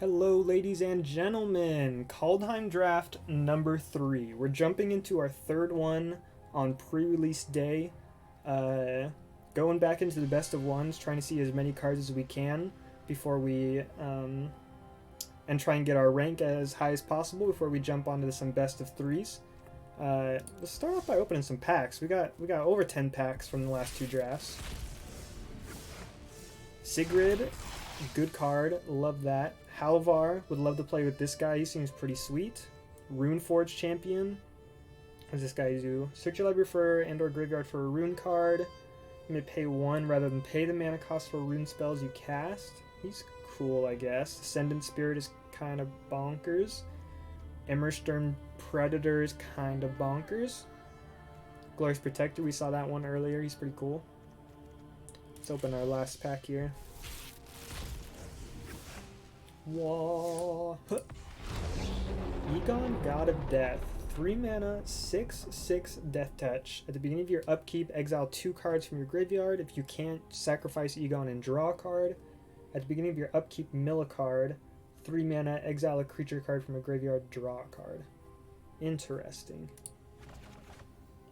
Hello, ladies and gentlemen. Kaldheim Draft number 3. We're jumping into our third one on pre-release day. Uh, Going back into the best of ones, trying to see as many cards as we can before we and try and get our rank as high as possible before we jump onto some best of threes. Let's start off by opening some packs. We got over 10 packs from the last two drafts. Sigrid, good card, love that. Halvar, would love to play with this guy, he seems pretty sweet. Runeforge Champion, what does this guy do? Search your library for and or graveyard for a rune card. You may pay 1 rather than pay the mana cost for rune spells you cast. He's cool, I guess. Ascendant Spirit is kind of bonkers. Emmerstern Predator is kind of bonkers. Glorious Protector, we saw that one earlier, he's pretty cool. Let's open our last pack here. Whoa. Egon, God of Death. 3 mana, 6/6 Death Touch. At the beginning of your upkeep, exile 2 cards from your graveyard. If you can't, sacrifice Egon and draw a card. At the beginning of your upkeep, mill a card. 3 mana, exile a creature card from a graveyard, draw a card. Interesting.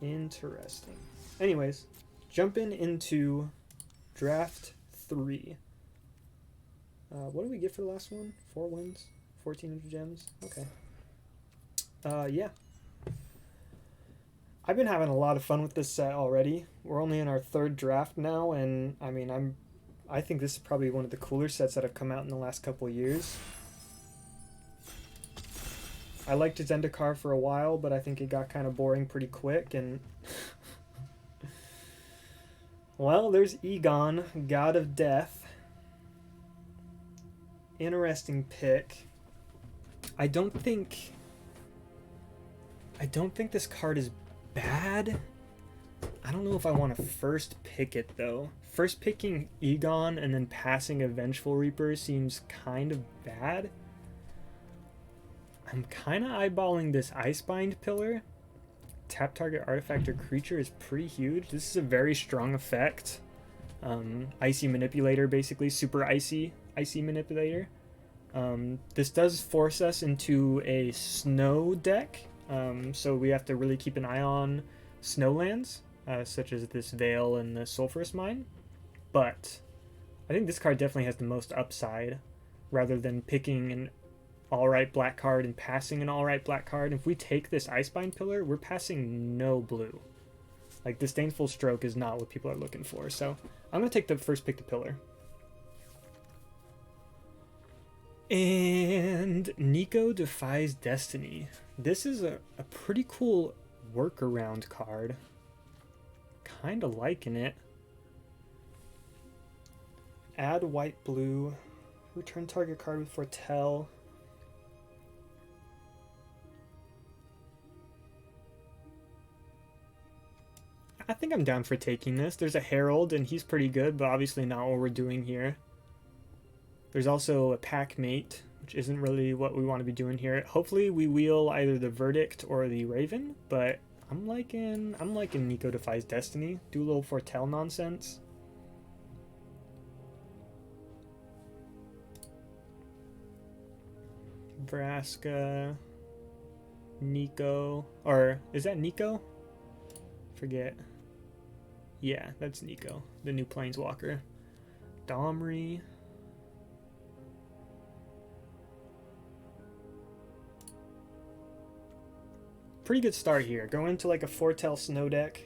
Interesting. Anyways, jumping into draft 3. What did we get for the last one? 4 wins? 1400 gems? Okay. Yeah. I've been having a lot of fun with this set already. We're only in our 3rd draft now, and I mean, I think this is probably one of the cooler sets that have come out in the last couple of years. I liked Zendikar for a while, but I think it got kind of boring pretty quick, and well, there's Egon, God of Death. Interesting pick. I don't think this card is bad. I don't know if I want to first pick it though. First picking Egon and then passing a Vengeful Reaper seems kind of bad. I'm kind of eyeballing this Icebind Pillar. Tap target artifact or creature is pretty huge. This is a very strong effect. Icy Manipulator, basically super icy Manipulator. This does force us into a snow deck, so we have to really keep an eye on snowlands, such as this Veil and the Sulphurous Mine. But I think this card definitely has the most upside, rather than picking an alright black card and passing an alright black card. If we take this Icebind Pillar, we're passing no blue. Like, Disdainful Stroke is not what people are looking for, so I'm going to take the first pick the Pillar. And Nico Defies Destiny. This is a pretty cool workaround card. Kinda liking it. Add white blue. Return target card with Foretell. I think I'm down for taking this. There's a Herald and he's pretty good, but obviously not what we're doing here. There's also a pack mate, which isn't really what we want to be doing here. Hopefully we wheel either the Verdict or the Raven, but I'm liking Nico Defies Destiny. Do a little Foretell nonsense. Vraska, Nico, or is that Nico? Forget. Yeah, that's Nico, the new Planeswalker. Domri. Pretty good start here. Going into like a Foretell snow deck.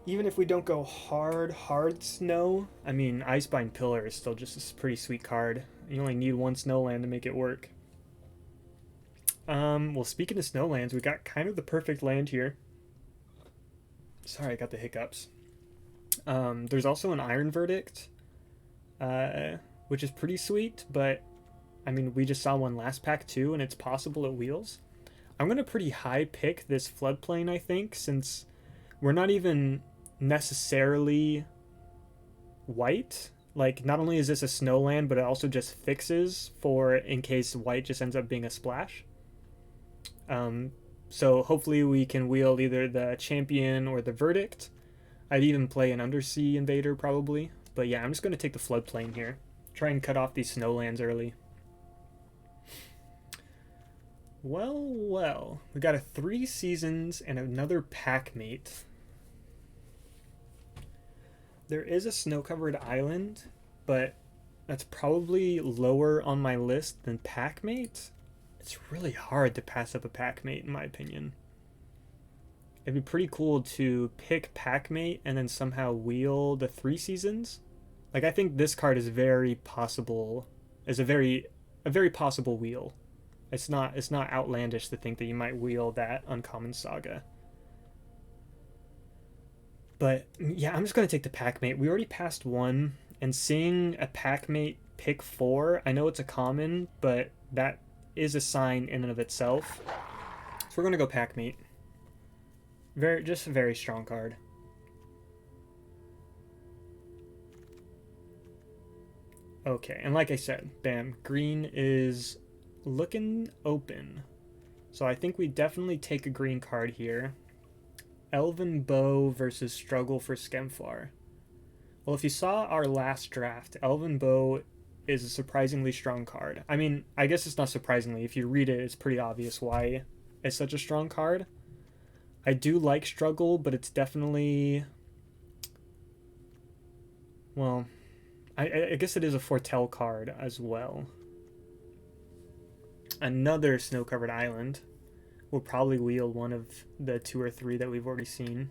Even if we don't go hard snow, I mean, Icebind Pillar is still just a pretty sweet card. You only need 1 snowland to make it work. Well, speaking of snowlands, we got kind of the perfect land here. Sorry, I got the hiccups. There's also an Iron Verdict, which is pretty sweet, but I mean, we just saw one last pack too, and it's possible it wheels. I'm going to pretty high pick this Floodplain, I think, since we're not even necessarily white. Like, not only is this a snowland, but it also just fixes for in case white just ends up being a splash. So hopefully we can wield either the Champion or the Verdict. I'd even play an Undersea Invader probably. But yeah, I'm just going to take the Floodplain here. Try and cut off these snowlands early. Well, well. We got a 3 seasons and another pack mate. There is a snow-covered island, but that's probably lower on my list than pack mate. It's really hard to pass up a pack mate, in my opinion. It'd be pretty cool to pick pack mate and then somehow wheel the 3 seasons. Like, I think this card is very possible, is a very possible wheel. It's not outlandish to think that you might wheel that uncommon saga. But yeah, I'm just gonna take the pack mate. We already passed 1, and seeing a pack mate pick 4, I know it's a common, but that is a sign in and of itself. So we're gonna go pack mate. Just a very strong card. Okay, and like I said, bam, green is looking open. So I think we definitely take a green card here. Elven Bow versus Struggle for Skemflar. Well, if you saw our last draft, Elven Bow is a surprisingly strong card. I mean, I guess it's not surprisingly. If you read it, it's pretty obvious why it's such a strong card. I do like Struggle, but it's definitely... Well, I guess it is a foretell card as well. Another snow-covered island. We'll probably wheel one of the 2 or 3 that we've already seen.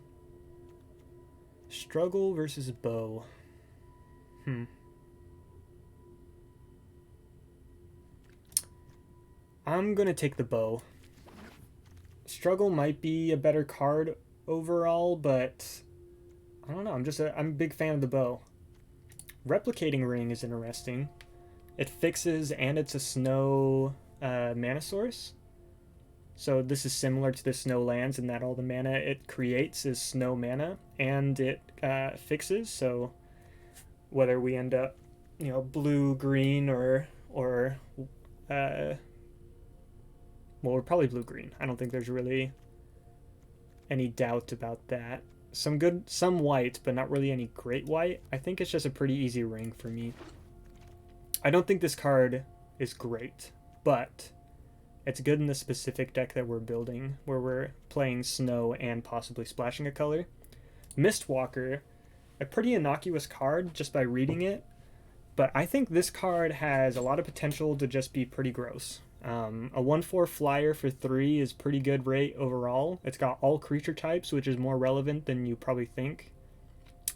Struggle versus Bow. I'm gonna take the Bow. Struggle might be a better card overall, but I don't know. I'm a big fan of the Bow. Replicating Ring is interesting. It fixes and it's a snow mana source. So this is similar to the snow lands in that all the mana it creates is snow mana, and it fixes. So whether we end up, blue, green, or well, we're probably blue green. I don't think there's really any doubt about that. Some white, but not really any great white. I think it's just a pretty easy ring for me. I don't think this card is great, but it's good in the specific deck that we're building, where we're playing snow and possibly splashing a color. Mistwalker, a pretty innocuous card just by reading it, but I think this card has a lot of potential to just be pretty gross. A 1/4 flyer for 3 is pretty good rate overall. It's got all creature types, which is more relevant than you probably think.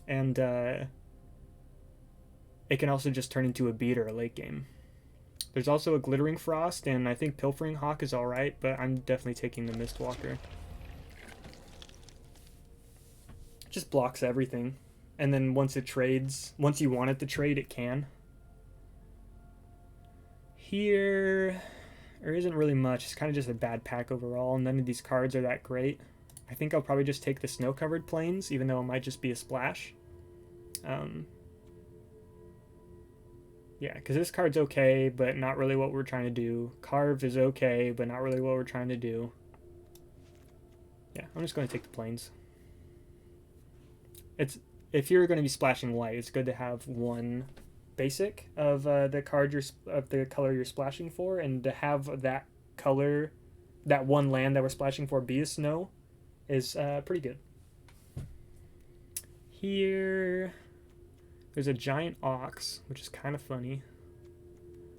And it can also just turn into a beater late game. There's also a Glittering Frost, and I think Pilfering Hawk is alright, but I'm definitely taking the Mistwalker. Just blocks everything. And then once it trades, once you want it to trade, it can. Here, there isn't really much. It's kind of just a bad pack overall. None of these cards are that great. I think I'll probably just take the snow-covered plains, even though it might just be a splash. Yeah, because this card's okay, but not really what we're trying to do. Carve is okay, but not really what we're trying to do. Yeah, I'm just going to take the plains. If you're going to be splashing white, it's good to have one basic of the color you're splashing for, and to have that color, that one land that we're splashing for, be a snow, is pretty good. Here, there's a giant ox, which is kind of funny.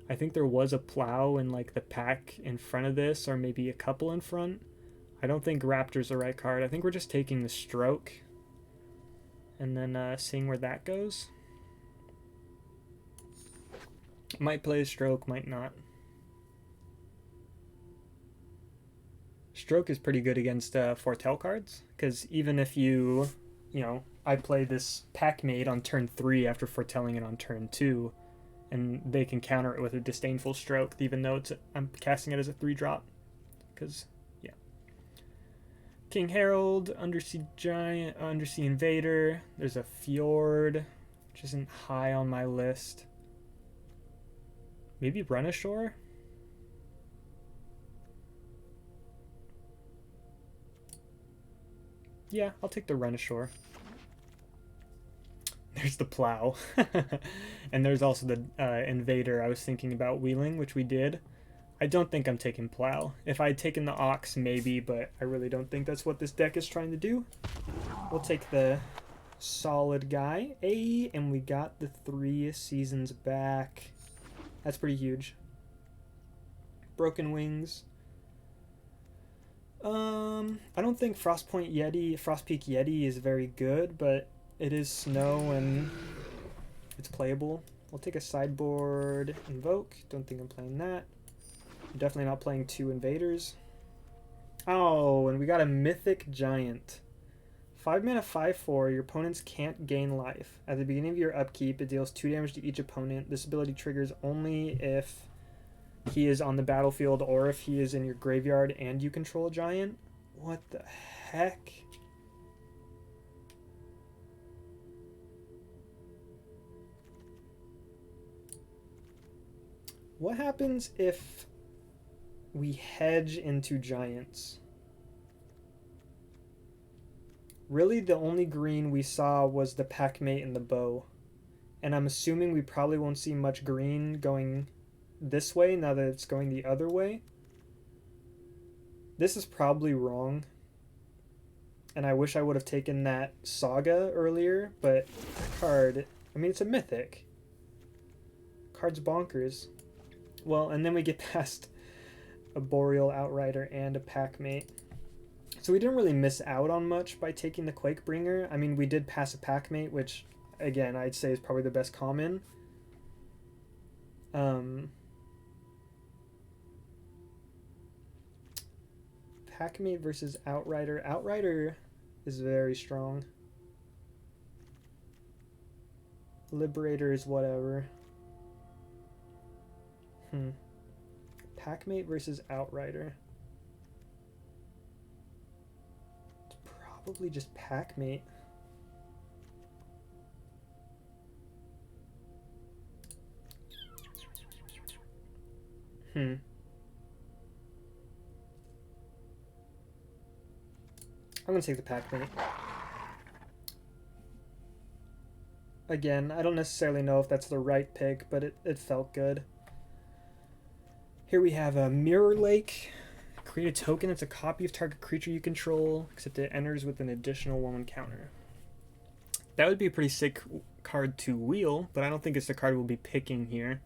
I think there was a plow in like the pack in front of this, or maybe a couple in front. I don't think Raptor's the right card. I think we're just taking the stroke and then seeing where that goes. Might play a stroke, might not. Stroke is pretty good against foretell cards, because even if I play this pack mate on turn 3 after foretelling it on turn 2, and they can counter it with a disdainful stroke, even though I'm casting it as a 3-drop. Because, yeah. King Harold, Undersea Giant, Undersea Invader. There's a Fjord, which isn't high on my list. Maybe Run Ashore? Yeah, I'll take the Run Ashore. There's the plow. And there's also the invader I was thinking about wheeling, which we did. I don't think I'm taking plow. If I had taken the ox, maybe, but I really don't think that's what this deck is trying to do. We'll take the solid guy. And we got the 3 seasons back. That's pretty huge. Broken Wings. I don't think Frostpeak Yeti is very good, but it is snow and it's playable. We'll take a sideboard Invoke. Don't think I'm playing that. I'm definitely not playing 2 invaders. Oh, and we got a Mythic Giant. 5 mana 5/4, your opponents can't gain life. At the beginning of your upkeep, it deals 2 damage to each opponent. This ability triggers only if he is on the battlefield or if he is in your graveyard and you control a giant. What the heck? What happens if we hedge into giants? Really, the only green we saw was the Packmate and the bow. And I'm assuming we probably won't see much green going this way now that it's going the other way. This is probably wrong. And I wish I would have taken that Saga earlier, but that card, I mean, it's a mythic. Card's bonkers. Well, and then we get past a Boreal Outrider and a Packmate. So we didn't really miss out on much by taking the Quakebringer. I mean, we did pass a Packmate, which, again, I'd say is probably the best common. Packmate versus Outrider. Outrider is very strong. Liberator is whatever. Packmate versus Outrider. It's probably just Packmate. I'm gonna take the Packmate. Again, I don't necessarily know if that's the right pick, but it felt good. Here we have a Mirror Lake. Create a token. It's a copy of target creature you control, except it enters with an additional 1/1 counter. That would be a pretty sick card to wheel, but I don't think it's the card we'll be picking here.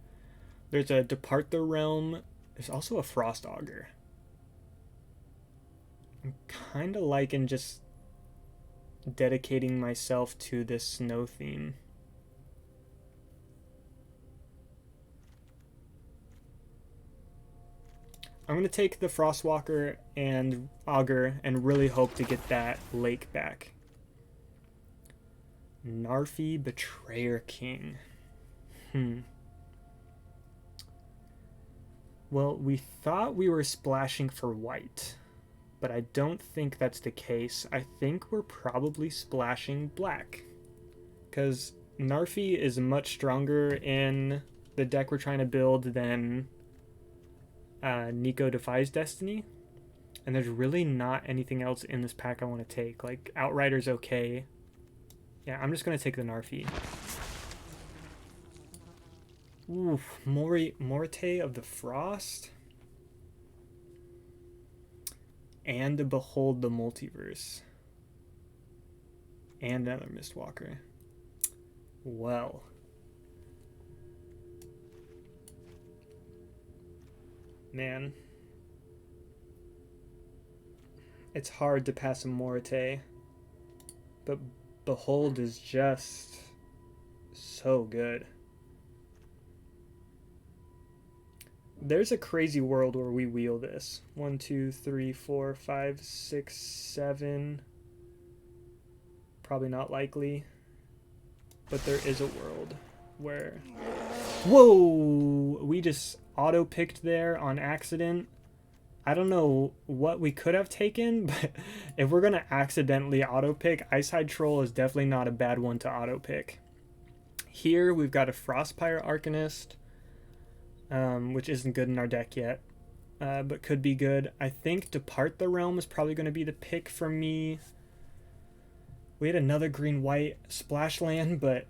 There's a Depart the Realm. There's also a Frost Augur. I'm kind of liking just dedicating myself to this snow theme. I'm going to take the Frostwalker and Augur and really hope to get that lake back. Narfi Betrayer King. Well, we thought we were splashing for white, but I don't think that's the case. I think we're probably splashing black, because Narfi is much stronger in the deck we're trying to build than Nico Defies Destiny, and there's really not anything else in this pack I want to take. Like, Outrider's okay. Yeah, I'm just going to take the Narfi. Oof, Morte of the Frost. And to Behold the Multiverse. And another Mistwalker. Well. Man. It's hard to pass a Morte. But Behold is just so good. There's a crazy world where we wheel this. 1, 2, 3, 4, 5, 6, 7. Probably not likely. But there is a world where... Whoa! We just auto-picked there on accident. I don't know what we could have taken, but if we're going to accidentally auto-pick, Icehide Troll is definitely not a bad one to auto-pick. Here we've got a Frostpire Arcanist, which isn't good in our deck yet, but could be good. I think Depart the Realm is probably going to be the pick for me. We had another green-white splash land, but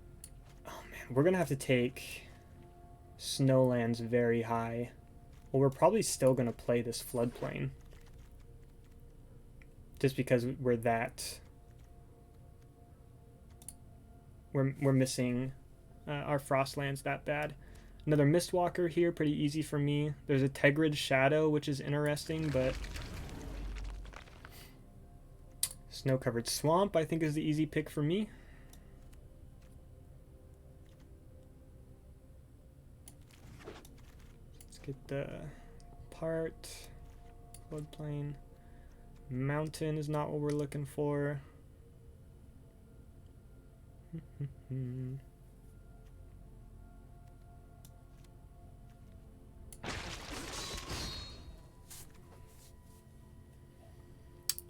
We're going to have to take Snowlands very high. Well, we're probably still going to play this floodplain. Just because we're missing our Frostlands that bad. Another Mistwalker here, pretty easy for me. There's a Tegrid Shadow, which is interesting, but Snow-Covered Swamp, I think, is the easy pick for me. Let's get the part. Floodplain. Mountain is not what we're looking for.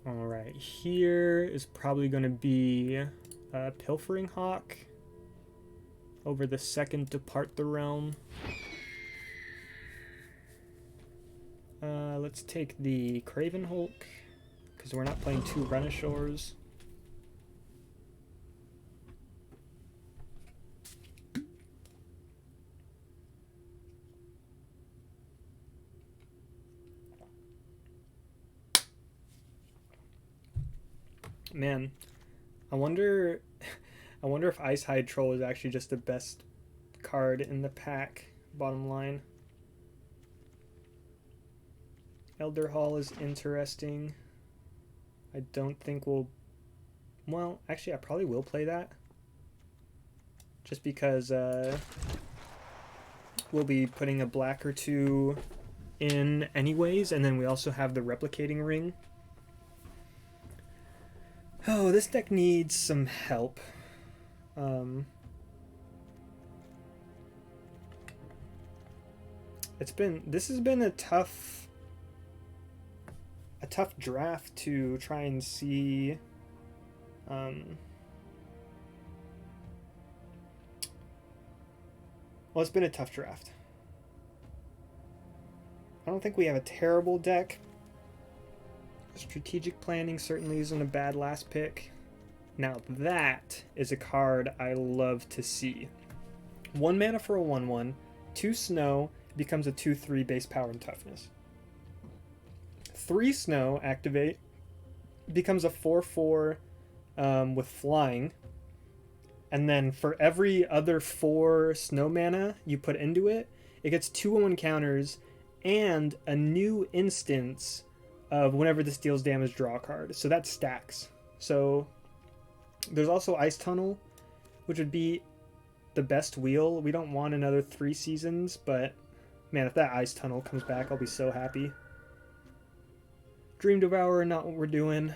Alright, here is probably going to be a Pilfering Hawk over the second Depart the Realm. Let's take the Craven Hulk, because we're not playing 2 Renishors. Man, I wonder if Ice Hide Troll is actually just the best card in the pack, bottom line. Elder Hall is interesting. I don't think well, actually I probably will play that. Just because we'll be putting a black or 2 in anyways, and then we also have the Replicating Ring. Oh, this deck needs some help. This has been a tough draft to try and see. Well, it's been a tough draft. I don't think we have a terrible deck. Strategic Planning certainly isn't a bad last pick. Now that is a card I love to see. 1 mana for a 1/1, 2 snow, becomes a 2/3 base power and toughness. 3 snow, activate, becomes a 4/4 with flying. And then for every other 4 snow mana you put into it, it gets 2/1 counters and a new instance of whenever this deals damage, draw a card. So that stacks. So there's also Ice Tunnel, which would be the best wheel. We don't want another 3 seasons, but man, if that Ice Tunnel comes back, I'll be so happy. Dream Devourer, not what we're doing.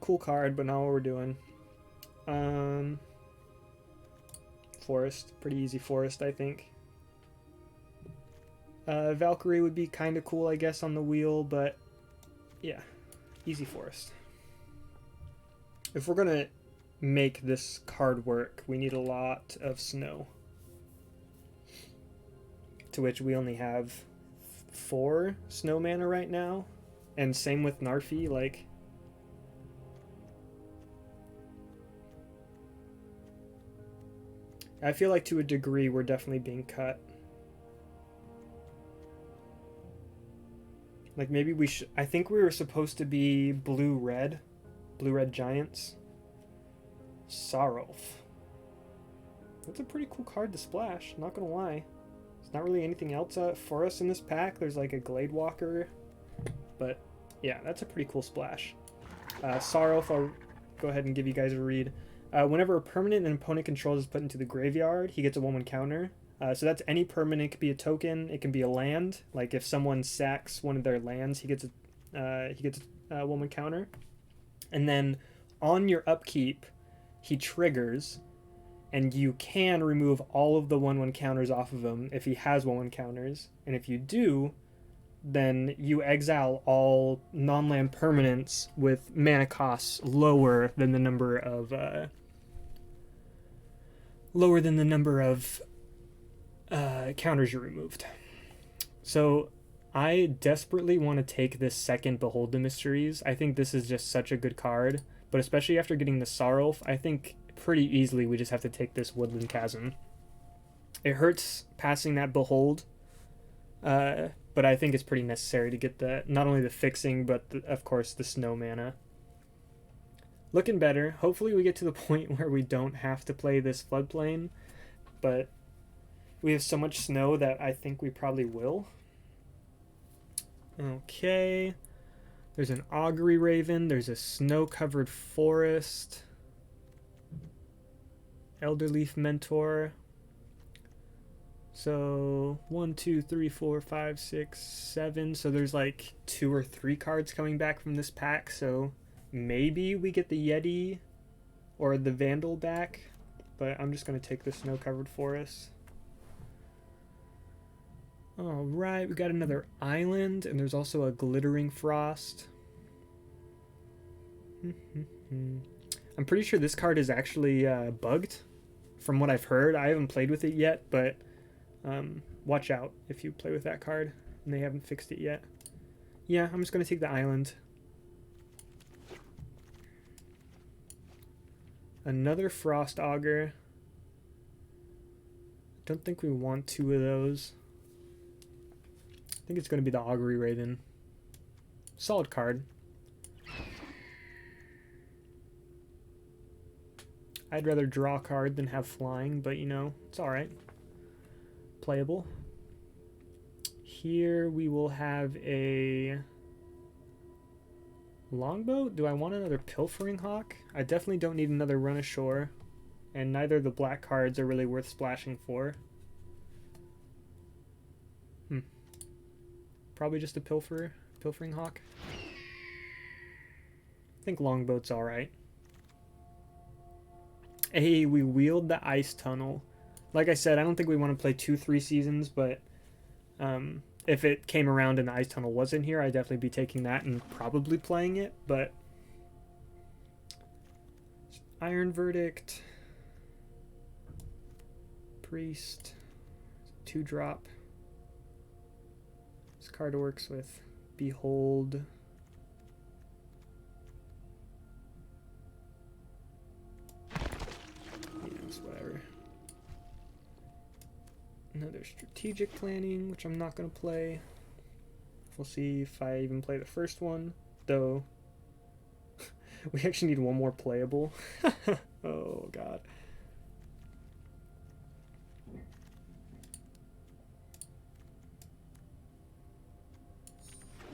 Cool card, but not what we're doing. Forest, pretty easy forest, I think. Valkyrie would be kind of cool, I guess, on the wheel, but yeah, easy forest. If we're gonna make this card work, we need a lot of snow. To which we only have 4 snow mana right now. And same with Narfi, like... I feel like to a degree we're definitely being cut. Like maybe we should... I think we were supposed to be blue-red. Blue-red giants. Sarulf. That's a pretty cool card to splash, not gonna lie. There's not really anything else for us in this pack. There's like a Gladewalker. But yeah, that's a pretty cool splash. Sarulf, I'll go ahead and give you guys a read. Whenever a permanent an opponent controls is put into the graveyard, he gets a 1/1 counter. So that's any permanent. It could be a token. It can be a land. Like if someone sacks one of their lands, he gets a 1/1 counter. And then on your upkeep, he triggers, and you can remove all of the 1/1 counters off of him if he has 1/1 counters. And if you do, then you exile all non-land permanents with mana costs lower than the number of counters you removed. So I desperately want to take this second Behold the Mysteries. I think this is just such a good card, but especially after getting the Sarulf, I think pretty easily we just have to take this Woodland Chasm. It hurts passing that Behold, but I think it's pretty necessary to get the not only the fixing, but of course the snow mana. Looking better. Hopefully we get to the point where we don't have to play this floodplain, but we have so much snow that I think we probably will. Okay. There's an Augury Raven. There's a snow-covered forest. Elderleaf Mentor. So 1, 2, 3, 4, 5, 6, 7. So there's like 2 or 3 cards coming back from this pack. So maybe we get the Yeti or the Vandal back. But I'm just going to take the snow-covered forest. Alright, we got another island, and there's also a Glittering Frost. I'm pretty sure this card is actually bugged, from what I've heard. I haven't played with it yet, but watch out if you play with that card, and they haven't fixed it yet. Yeah, I'm just going to take the island. Another Frost Augur. Don't think we want 2 of those. I think it's going to be the Augury Raven. Solid card. I'd rather draw a card than have flying, but you know, it's alright. Playable. Here we will have a Longbow. Do I want another Pilfering Hawk? I definitely don't need another Run Ashore, and neither of the black cards are really worth splashing for. Probably just a Pilfering Hawk. I think Longboat's alright. Hey, we wheeled the Ice Tunnel. Like I said, I don't think we want to play 2-3 seasons, but if it came around and the Ice Tunnel wasn't here, I'd definitely be taking that and probably playing it, but Iron Verdict, Priest, 2-drop. This card works with Behold. Yes, whatever. Another Strategic Planning, which I'm not going to play. We'll see if I even play the first one, though. We actually need 1 more playable. Oh, God.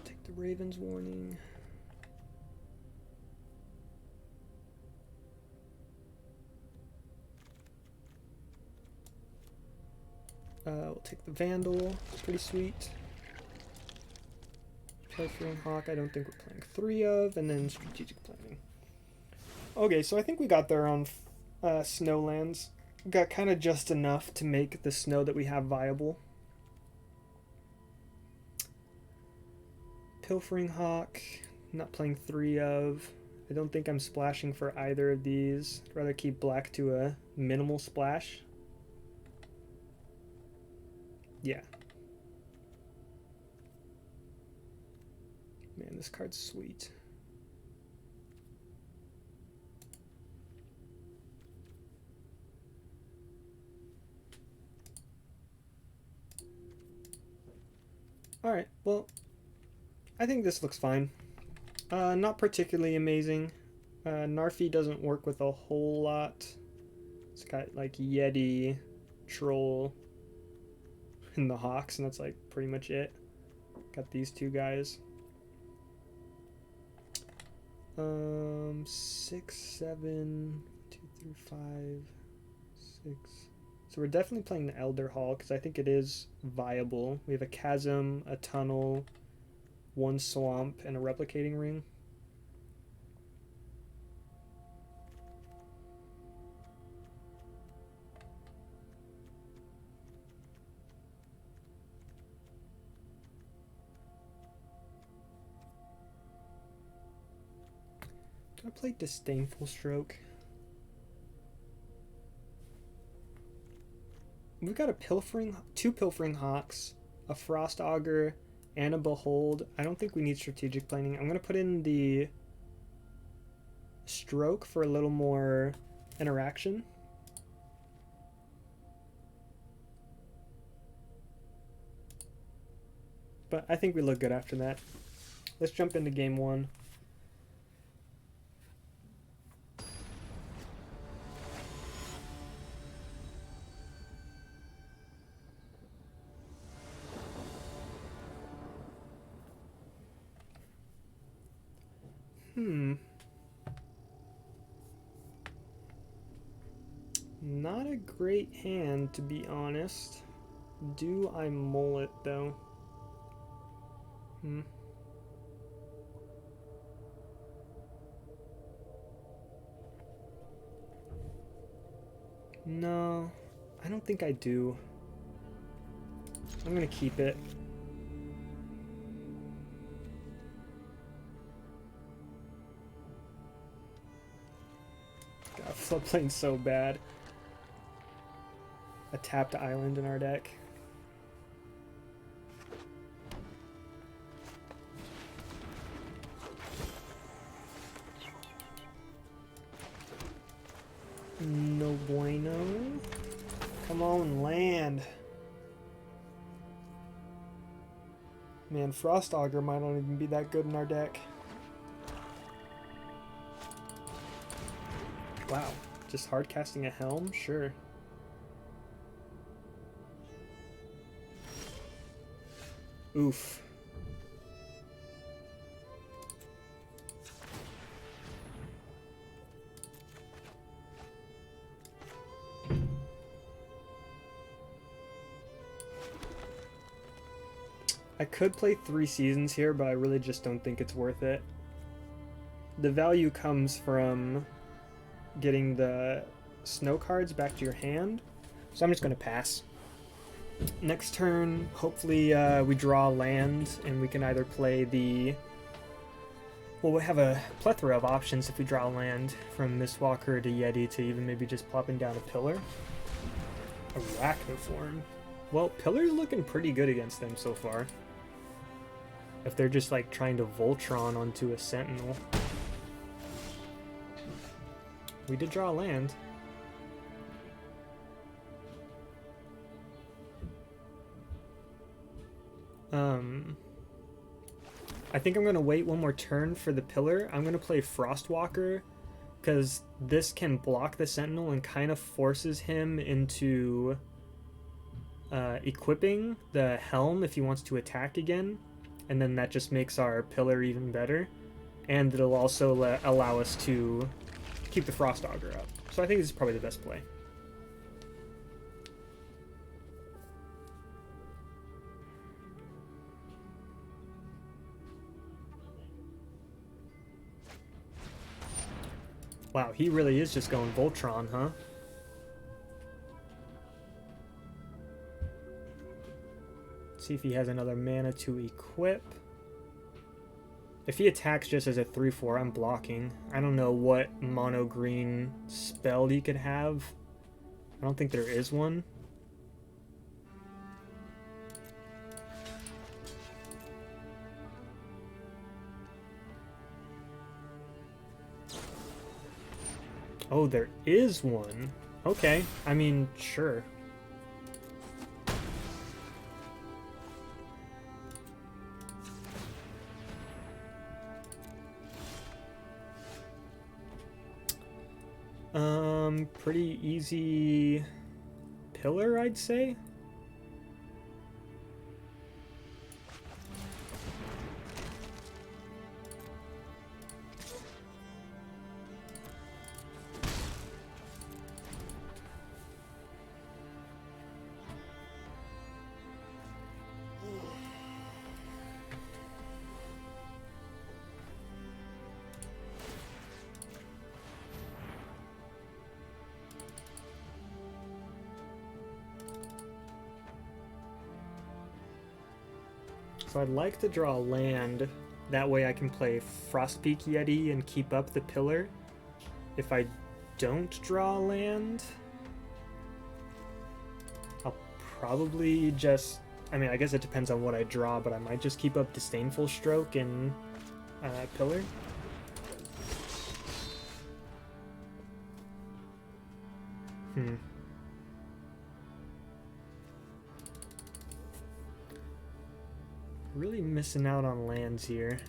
Take the Raven's Warning. We'll take the Vandal. It's pretty sweet. Pilfering Hawk, I don't think we're playing 3 of, and then Strategic Planning. Okay, so I think we got there on Snowlands. Got kind of just enough to make the snow that we have viable. Pilfering Hawk, not playing 3 of. I don't think I'm splashing for either of these. I'd rather keep black to a minimal splash. Yeah. Man, this card's sweet. Alright, well, I think this looks fine. Not particularly amazing. Narfi doesn't work with a whole lot. It's got like Yeti, Troll, and the Hawks, and that's like pretty much it. Got these 2 guys. 6, 7, 2, 3, 5, 6. So we're definitely playing the Elder Hall because I think it is viable. We have a Chasm, a Tunnel, 1 Swamp, and a Replicating Ring. Do I play Disdainful Stroke? We've got a 2 Pilfering Hawks, a Frost Augur, and a Behold. I don't think we need Strategic Planning. I'm going to put in the Stroke for a little more interaction. But I think we look good after that. Let's jump into game one. Not a great hand, to be honest. Do I mull it, though? No, I don't think I do. I'm gonna keep it. God, floodplain's so bad. A tapped island in our deck. No bueno. Come on, land. Man, Frost Augur might not even be that good in our deck. Wow, just hard casting a Helm? Sure. Oof. I could play 3 seasons here, but I really just don't think it's worth it. The value comes from getting the snow cards back to your hand, so I'm just going to pass. Next turn, hopefully we draw land, and we can either play the... Well, we have a plethora of options if we draw land, from Mistwalker to Yeti to even maybe just plopping down a Pillar. Arachnoform. Well, Pillar's looking pretty good against them so far. If they're just like trying to Voltron onto a Sentinel. We did draw land. I think I'm going to wait one more turn for the Pillar. I'm going to play Frostwalker, because this can block the Sentinel and kind of forces him into equipping the Helm if he wants to attack again. And then that just makes our Pillar even better. And it'll also allow us to keep the Frost Augur up. So I think this is probably the best play. Wow, he really is just going Voltron, huh? Let's see if he has another mana to equip. If he attacks just as a 3/4, I'm blocking. I don't know what mono green spell he could have. I don't think there is one. Oh, there is one. Okay, I mean, sure. Pretty easy Pillar, I'd say. So I'd like to draw land. That way I can play Frostpeak Yeti and keep up the Pillar. If I don't draw land, I'll probably just... I mean, I guess it depends on what I draw, but I might just keep up Disdainful Stroke and Pillar. Really missing out on lands here.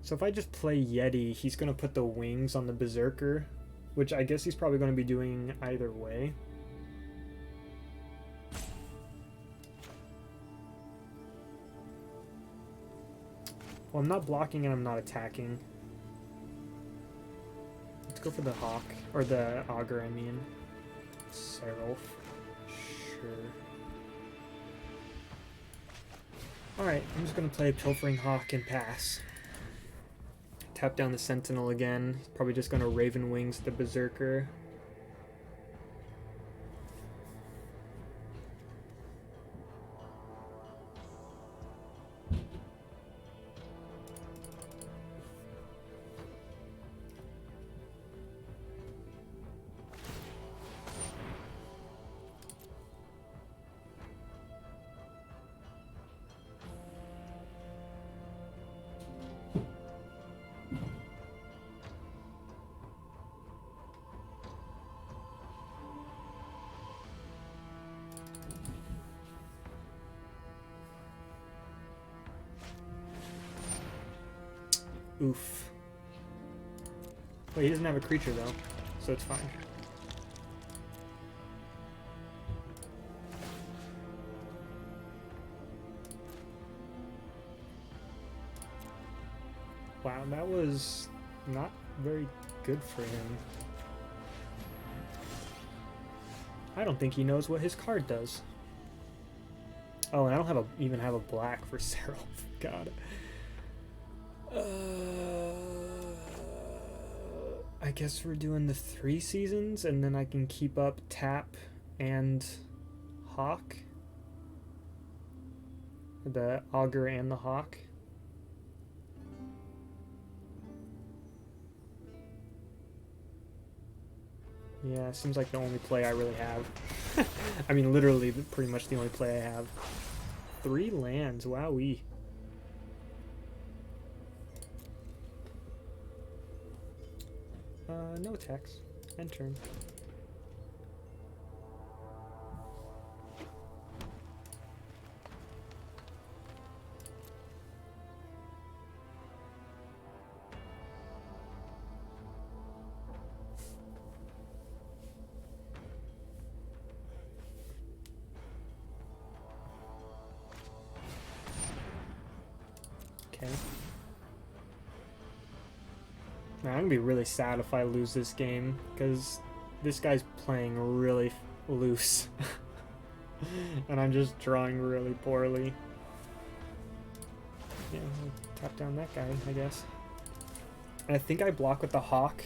So if I just play Yeti, he's going to put the wings on the Berserker, which I guess he's probably going to be doing either way. Well, I'm not blocking and I'm not attacking. Let's go for the Hawk, or the Augur, I mean. Seraph. Sure. Alright, I'm just going to play Pilfering Hawk and pass. Tap down the Sentinel again. He's probably just going to Raven Wings the Berserker. Oof. Wait, he doesn't have a creature though, so it's fine. Wow, that was not very good for him. I don't think he knows what his card does. Oh, and I don't even have a black for Seraph. God. I guess we're doing the 3 seasons, and then I can keep up Tap and Hawk. The Augur and the Hawk. Yeah, seems like the only play I really have. I mean, literally, pretty much the only play I have. 3 lands, wowee. No attacks. End turn. Okay. Man, I'm gonna be really sad if I lose this game, because this guy's playing really loose. And I'm just drawing really poorly. Yeah, I'll tap down that guy, I guess. And I think I block with the Hawk.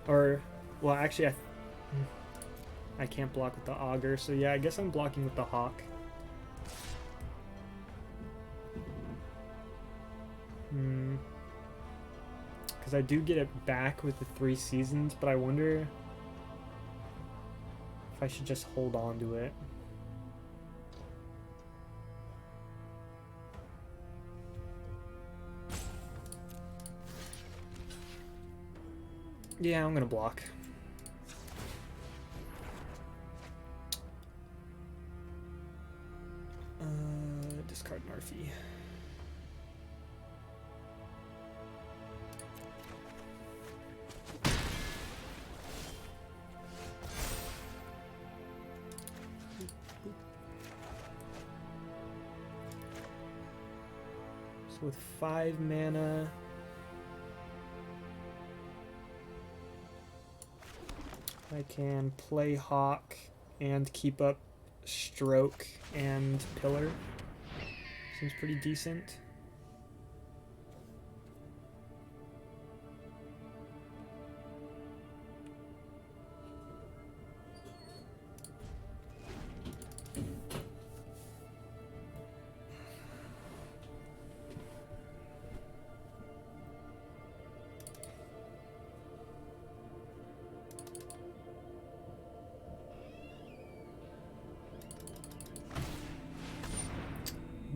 Or, well, actually, I can't block with the Augur, so yeah, I guess I'm blocking with the Hawk. Because I do get it back with the 3 seasons, but I wonder if I should just hold on to it. Yeah, I'm gonna block. Discard Narfi. So with 5 mana, I can play Hawk and keep up Stroke and Pillar. Seems pretty decent.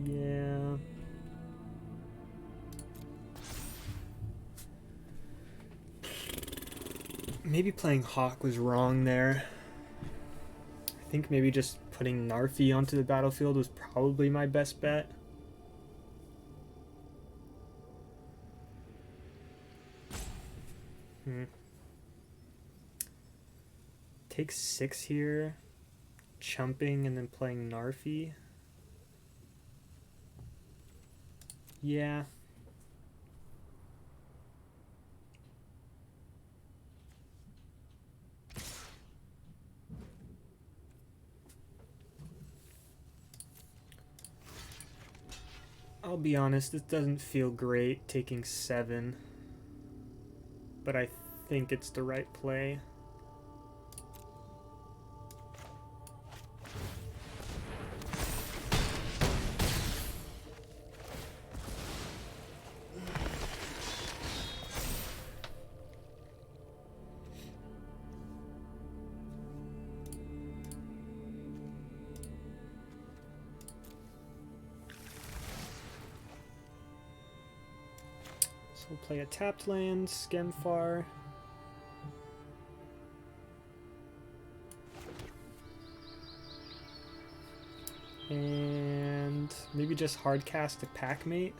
Yeah. Maybe playing Hawk was wrong there. I think maybe just putting Narfi onto the battlefield was probably my best bet. Take 6 here, chumping and then playing Narfi. Yeah. I'll be honest, this doesn't feel great taking 7, but I think it's the right play. We'll play a tapped land, Skemfar. And maybe just hard cast a Packmate.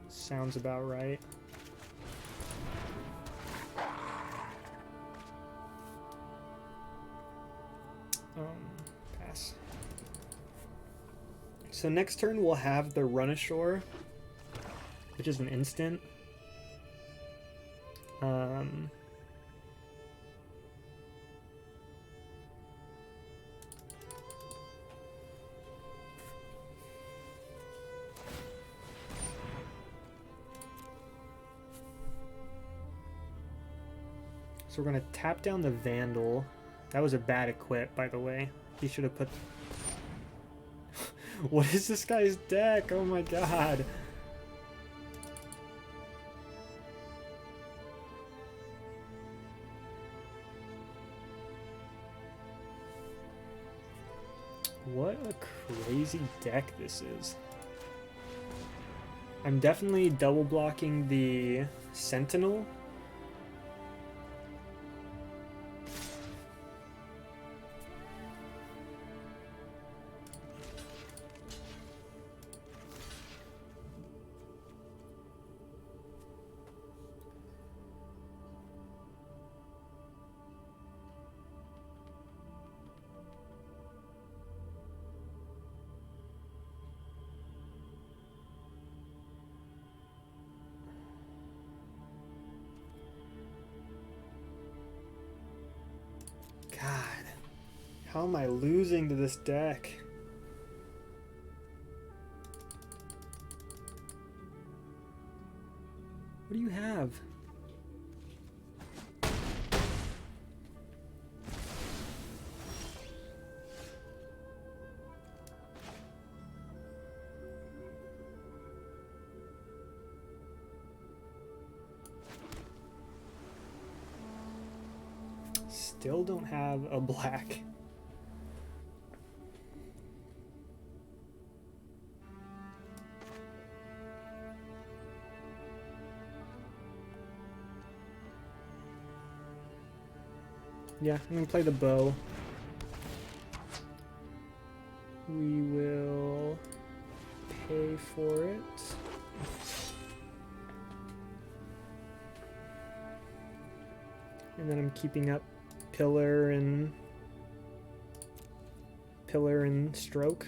Sounds about right. Pass. So next turn we'll have the Run Ashore, which is an instant. So we're going to tap down the Vandal. That was a bad equip, by the way. He should have put... What is this guy's deck? Oh my god. What a crazy deck this is. I'm definitely double blocking the Sentinel. God, how am I losing to this deck? What do you have? Still don't have a black. Yeah, I'm gonna play the bow. We will pay for it. And then I'm keeping up pillar and stroke.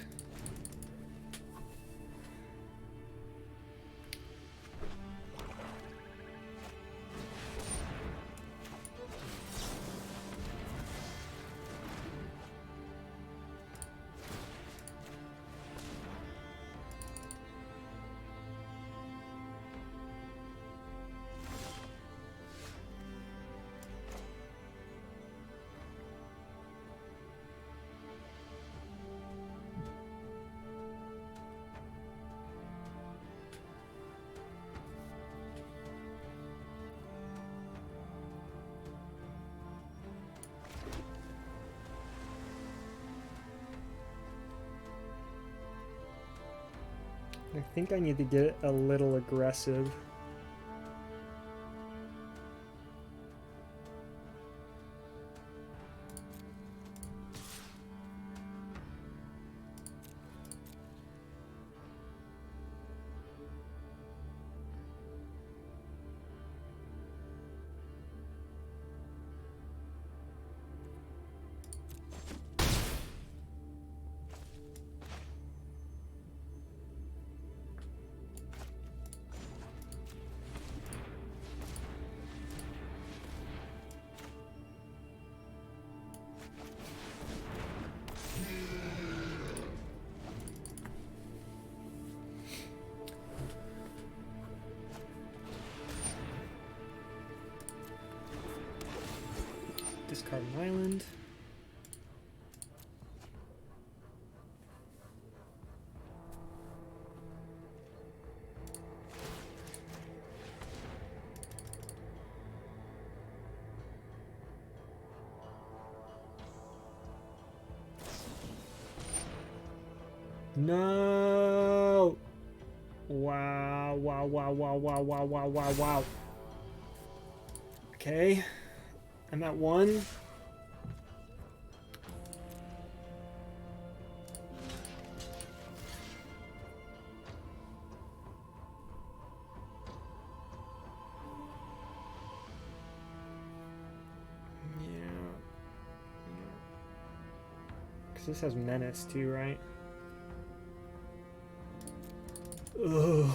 I think I need to get a little aggressive. Discard an island. No! Wow, wow, wow, wow, wow, wow, wow, wow, wow. Okay. I'm at 1. Yeah. Because this has menace too, right? Ugh.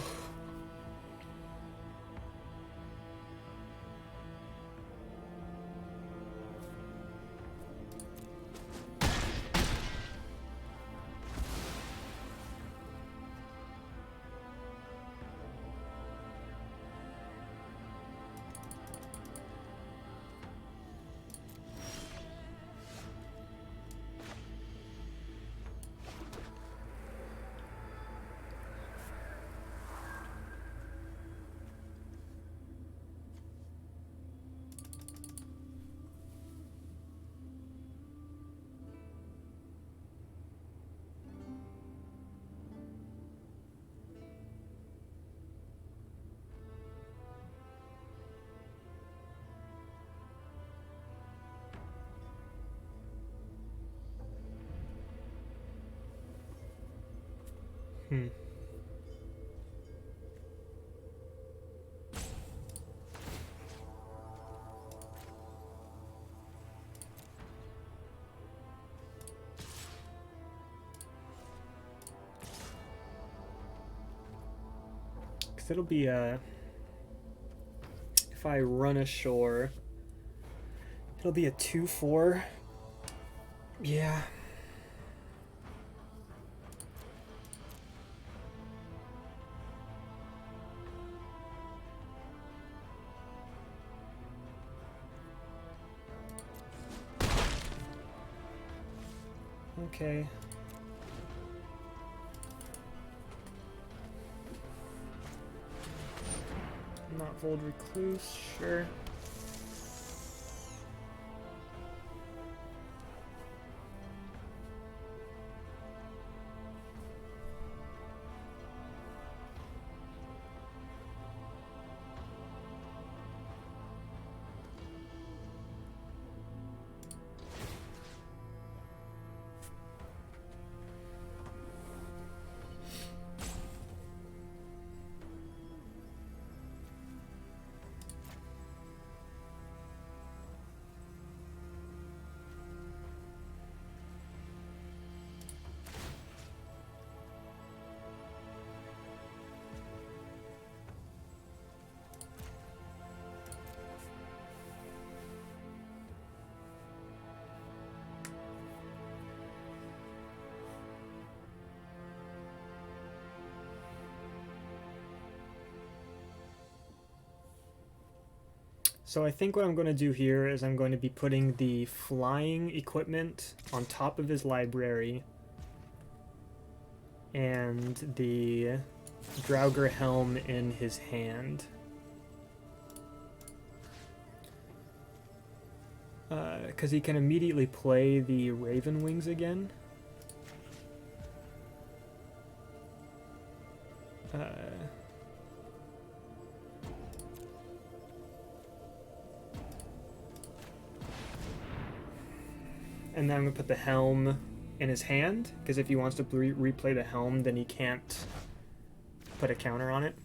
Hmm. Because it'll be if I run ashore, it'll be a 2/4. Yeah. Okay. Not Vold Recluse, sure. So I think what I'm going to do here is I'm going to be putting the flying equipment on top of his library and the Draugr helm in his hand. Because he can immediately play the Raven Wings again. And then I'm gonna put the helm in his hand, because if he wants to replay the helm, then he can't put a counter on it.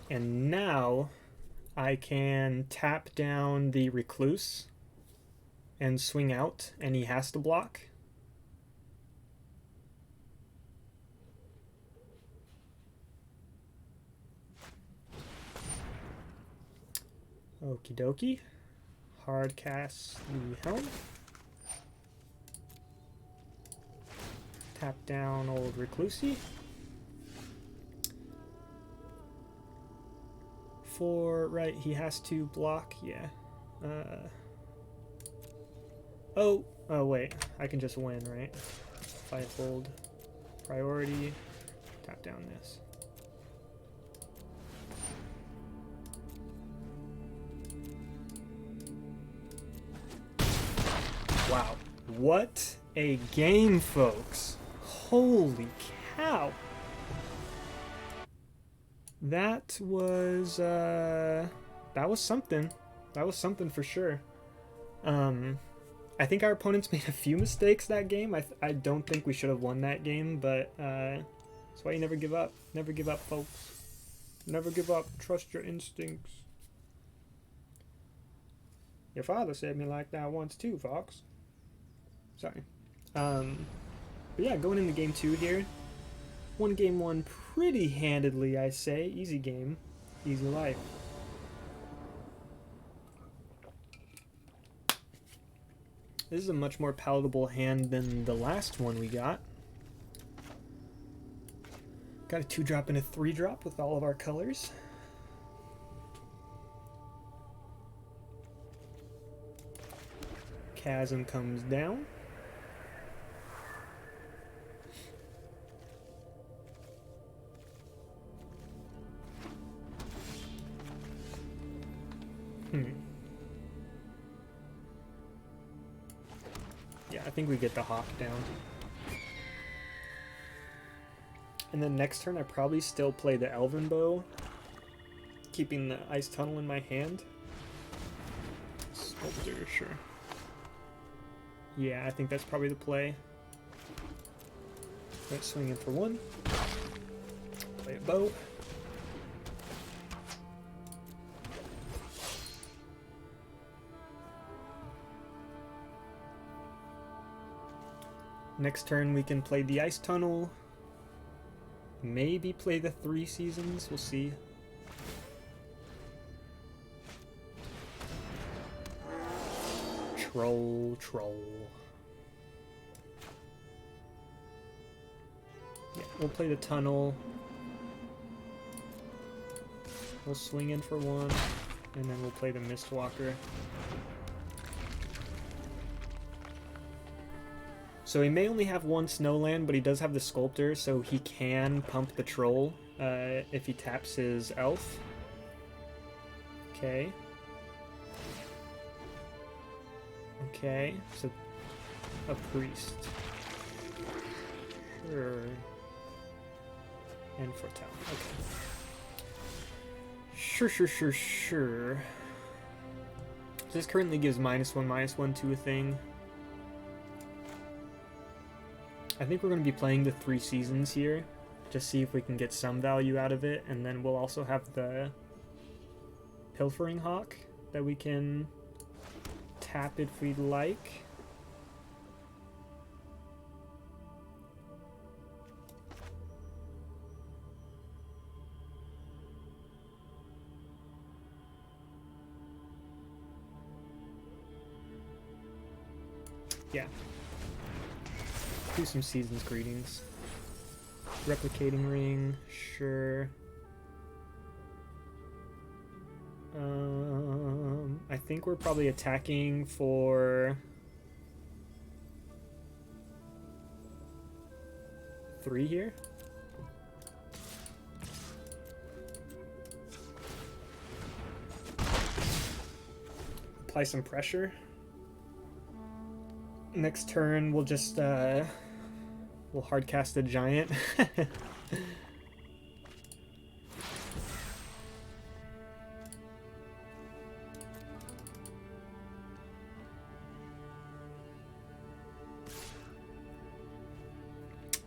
And now I can tap down the Recluse and swing out, and he has to block. Okie dokie. Hard cast the helm. Tap down old Reclusey. For, right, he has to block, yeah. Oh, wait, I can just win, right? If I hold priority, tap down this. Wow, what a game, folks. Holy cow. That was something. That was something for sure. I think our opponents made a few mistakes that game. I don't think we should have won that game, but that's why you never give up. Never give up, folks. Never give up. Trust your instincts. Your father said me like that once too, Fox. Sorry. But yeah, going into game 2 here. Won game 1 pretty handedly, I say. Easy game, easy life. This is a much more palatable hand than the last one we got. Got a 2-drop and a 3-drop with all of our colors. Chasm comes down. Yeah, I think we get the Hawk down. And then next turn I probably still play the Elven Bow, keeping the Ice Tunnel in my hand. Sculptor, sure. Yeah, I think that's probably the play. Let's swing in for 1. Play a bow. Next turn we can play the Ice Tunnel. Maybe play the 3 Seasons, we'll see. Troll. Yeah, we'll play the Tunnel. We'll swing in for 1, and then we'll play the Mistwalker. So he may only have 1 Snowland, but he does have the Sculptor, so he can pump the Troll if he taps his Elf. Okay. Okay, so a Priest. Sure. And Foretell. Okay. Sure. So this currently gives -1/-1 to a thing. I think we're going to be playing the 3 Seasons here, just see if we can get some value out of it, and then we'll also have the Pilfering Hawk that we can tap if we'd like. Yeah. Do some Seasons Greetings. Replicating Ring, sure. I think we're probably attacking for 3 here. apply some pressure. Next turn, we'll just we'll hardcast the giant.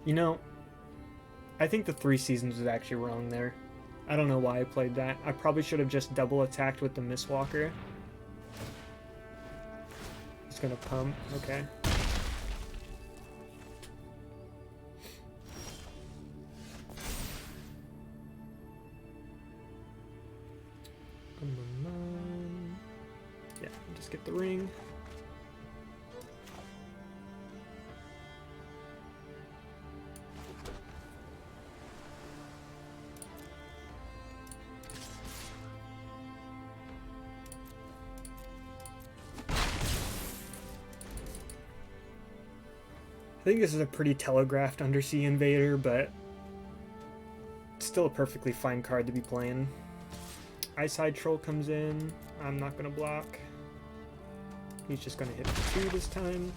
You know, I think the 3 seasons was actually wrong there. I don't know why I played that. I probably should have just double attacked with the Mistwalker. It's gonna pump, okay. Yeah, just get the ring. I think this is a pretty telegraphed Undersea Invader, but still a perfectly fine card to be playing. Ice-Hide Troll comes in. I'm not going to block. He's just going to hit for 2 this time.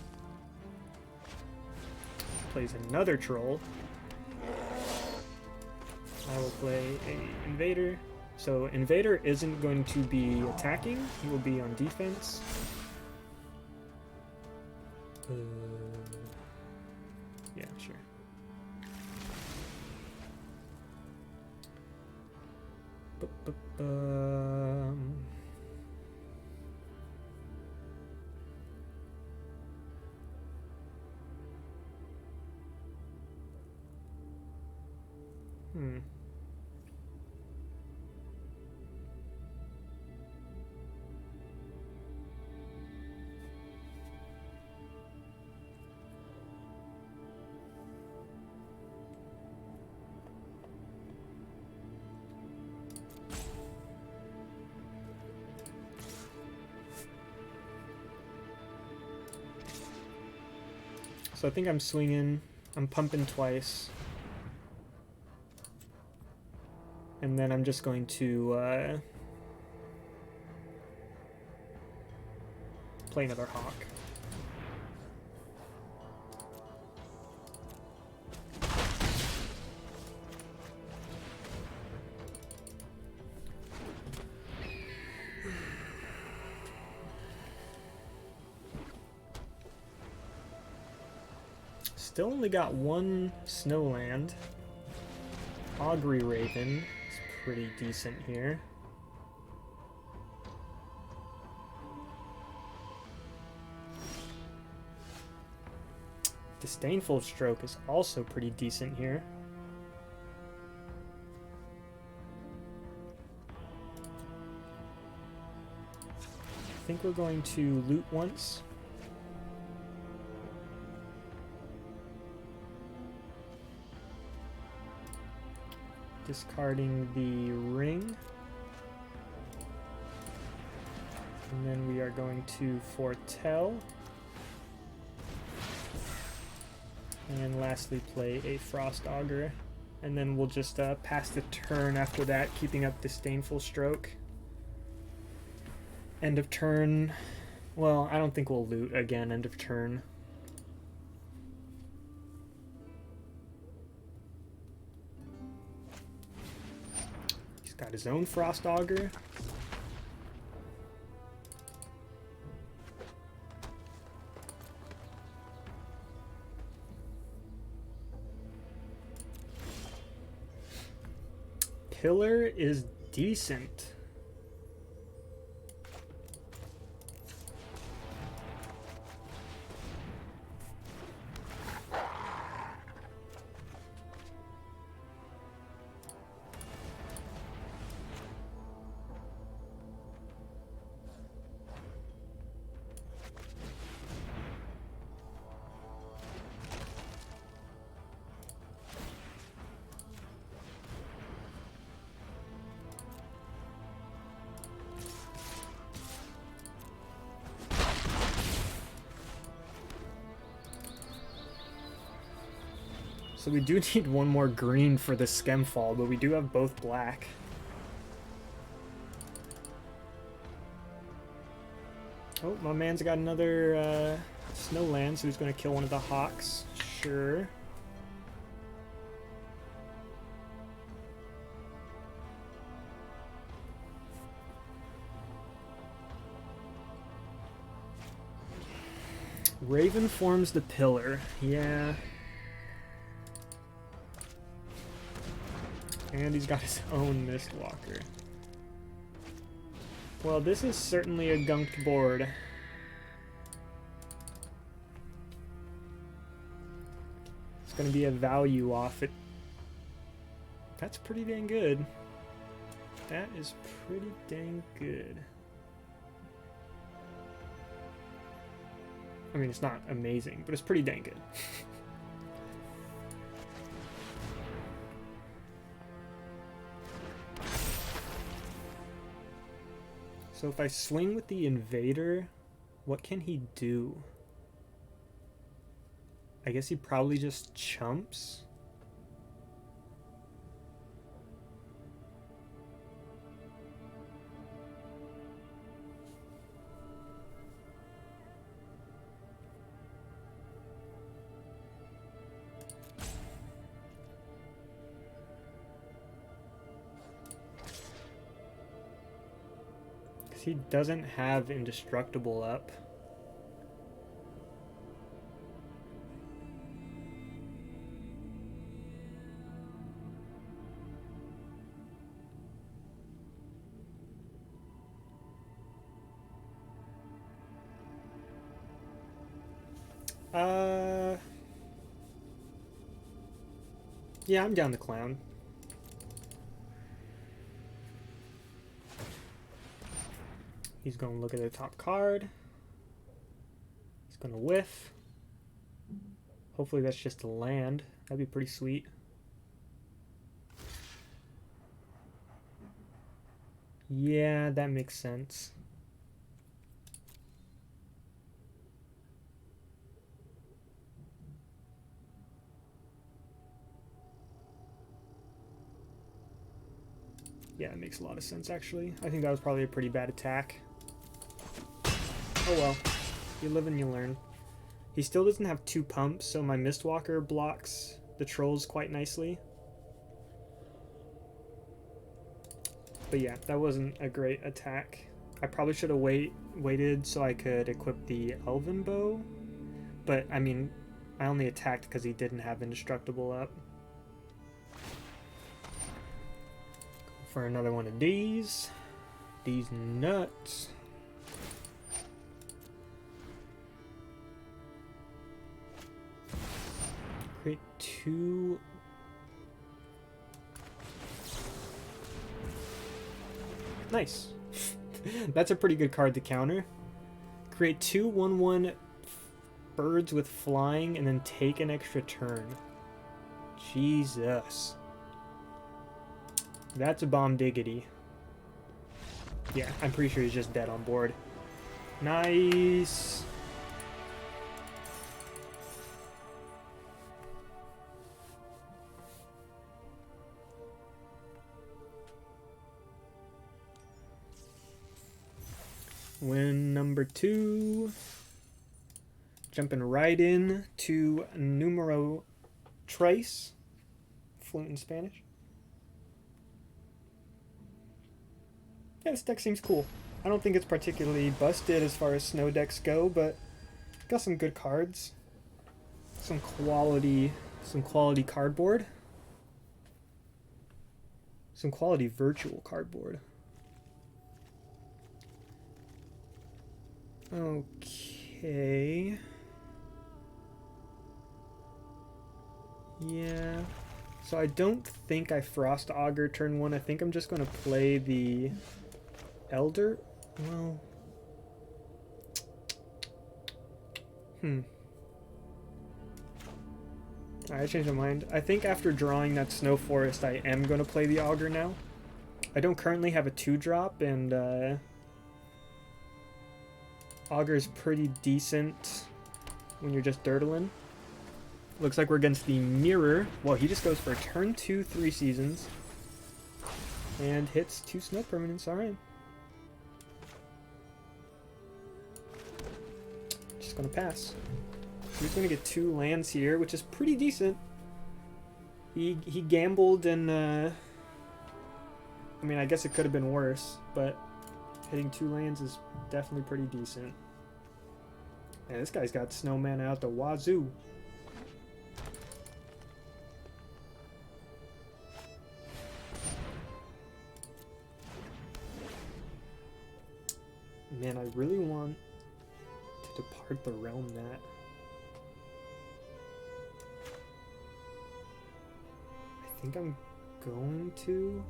Plays another Troll. I will play a Invader. So Invader isn't going to be attacking. He will be on defense. Yeah, sure. So I think I'm swinging, I'm pumping twice. And then I'm just going to play another Hawk. Still only got 1 Snowland. Augury Raven is pretty decent here. Disdainful Stroke is also pretty decent here. I think we're going to loot once. Discarding the ring. And then we are going to foretell. And lastly play a Frost Augur. And then we'll just pass the turn after that, keeping up Disdainful Stroke. End of turn. Well, I don't think we'll loot again end of turn. Got his own Frost Augur. Pillar is decent. So we do need 1 more green for the Skemfall, but we do have both black. Oh, my man's got another snow land, so he's going to kill one of the hawks. Sure. Raven forms the pillar. Yeah. And he's got his own Mistwalker. Well, this is certainly a gunked board. It's going to be a value off it. That's pretty dang good. That is pretty dang good. I mean, it's not amazing, but it's pretty dang good. So if I swing with the invader, what can he do? I guess he probably just chumps. He doesn't have indestructible up. Yeah, I'm down the clown. He's going to look at the top card. He's going to whiff. Hopefully that's just a land. That'd be pretty sweet. Yeah, that makes sense. Yeah, it makes a lot of sense, actually. I think that was probably a pretty bad attack. Oh well. You live and you learn. He still doesn't have 2 pumps, so my Mistwalker blocks the trolls quite nicely. But yeah, that wasn't a great attack. I probably should have waited so I could equip the Elven Bow. But, I mean, I only attacked because he didn't have Indestructible up. For another one of these. These nuts. Create 2. Nice. That's a pretty good card to counter. Create 2 1/1 birds with flying and then take an extra turn. Jesus. That's a bomb diggity. Yeah, I'm pretty sure he's just dead on board. Nice. Win number 2. Jumping right in to numero tres. Fluent in Spanish. Yeah, this deck seems cool. I don't think it's particularly busted as far as snow decks go, but got some good cards. Some quality cardboard. Some quality virtual cardboard. Okay. Yeah. So I don't think I Frost Augur turn 1. I think I'm just going to play the Elder. Well. I changed my mind. I think after drawing that Snow Forest, I am going to play the Augur now. I don't currently have a 2-drop, and Augur is pretty decent when you're just dirtling. Looks like we're against the Mirror. Well, he just goes for a turn 2, 3 seasons. And hits 2 snow permanents. Alright. just gonna pass. He's gonna get 2 lands here, which is pretty decent. He gambled and I mean, I guess it could have been worse, but hitting 2 lands is definitely pretty decent. Yeah, this guy's got snowman out the wazoo. Man, I really want to depart the realm that. I think I'm going to.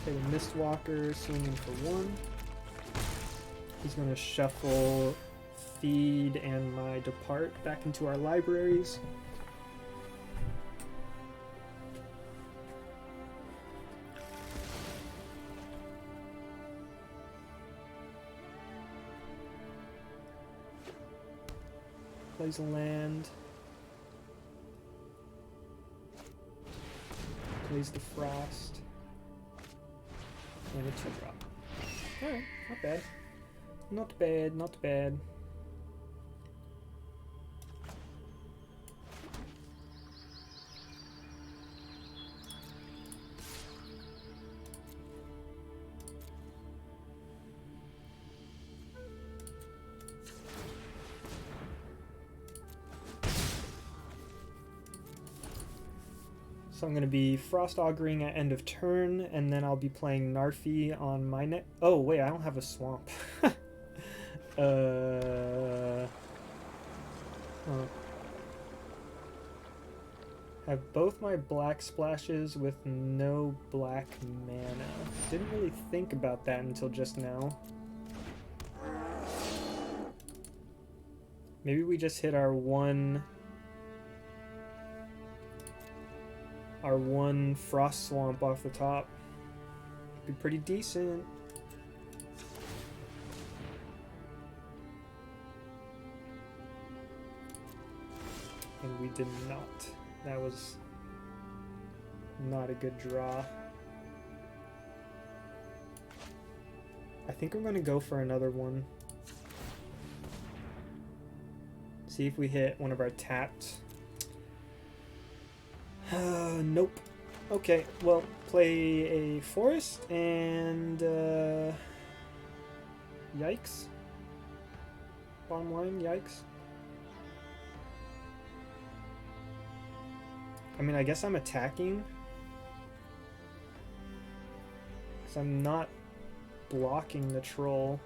Okay, the Mistwalker swinging for 1. He's going to shuffle Feed and my Depart back into our libraries. Plays a land. Plays the Frost. And a 2-drop. Alright, not bad. Not bad, not bad. So I'm going to be Frost Auguring at end of turn, and then I'll be playing Narfi on my net. Oh, wait, I don't have a swamp. Have both my black splashes with no black mana. Didn't really think about that until just now. Maybe we just hit our one Frost Swamp off the top. Be pretty decent. And we did not. That was not a good draw. I think I'm going to go for another one. See if we hit one of our tapped. Nope. Okay, well, play a forest and yikes. Bottom line, yikes. I mean, I guess I'm attacking. Because I'm not blocking the troll.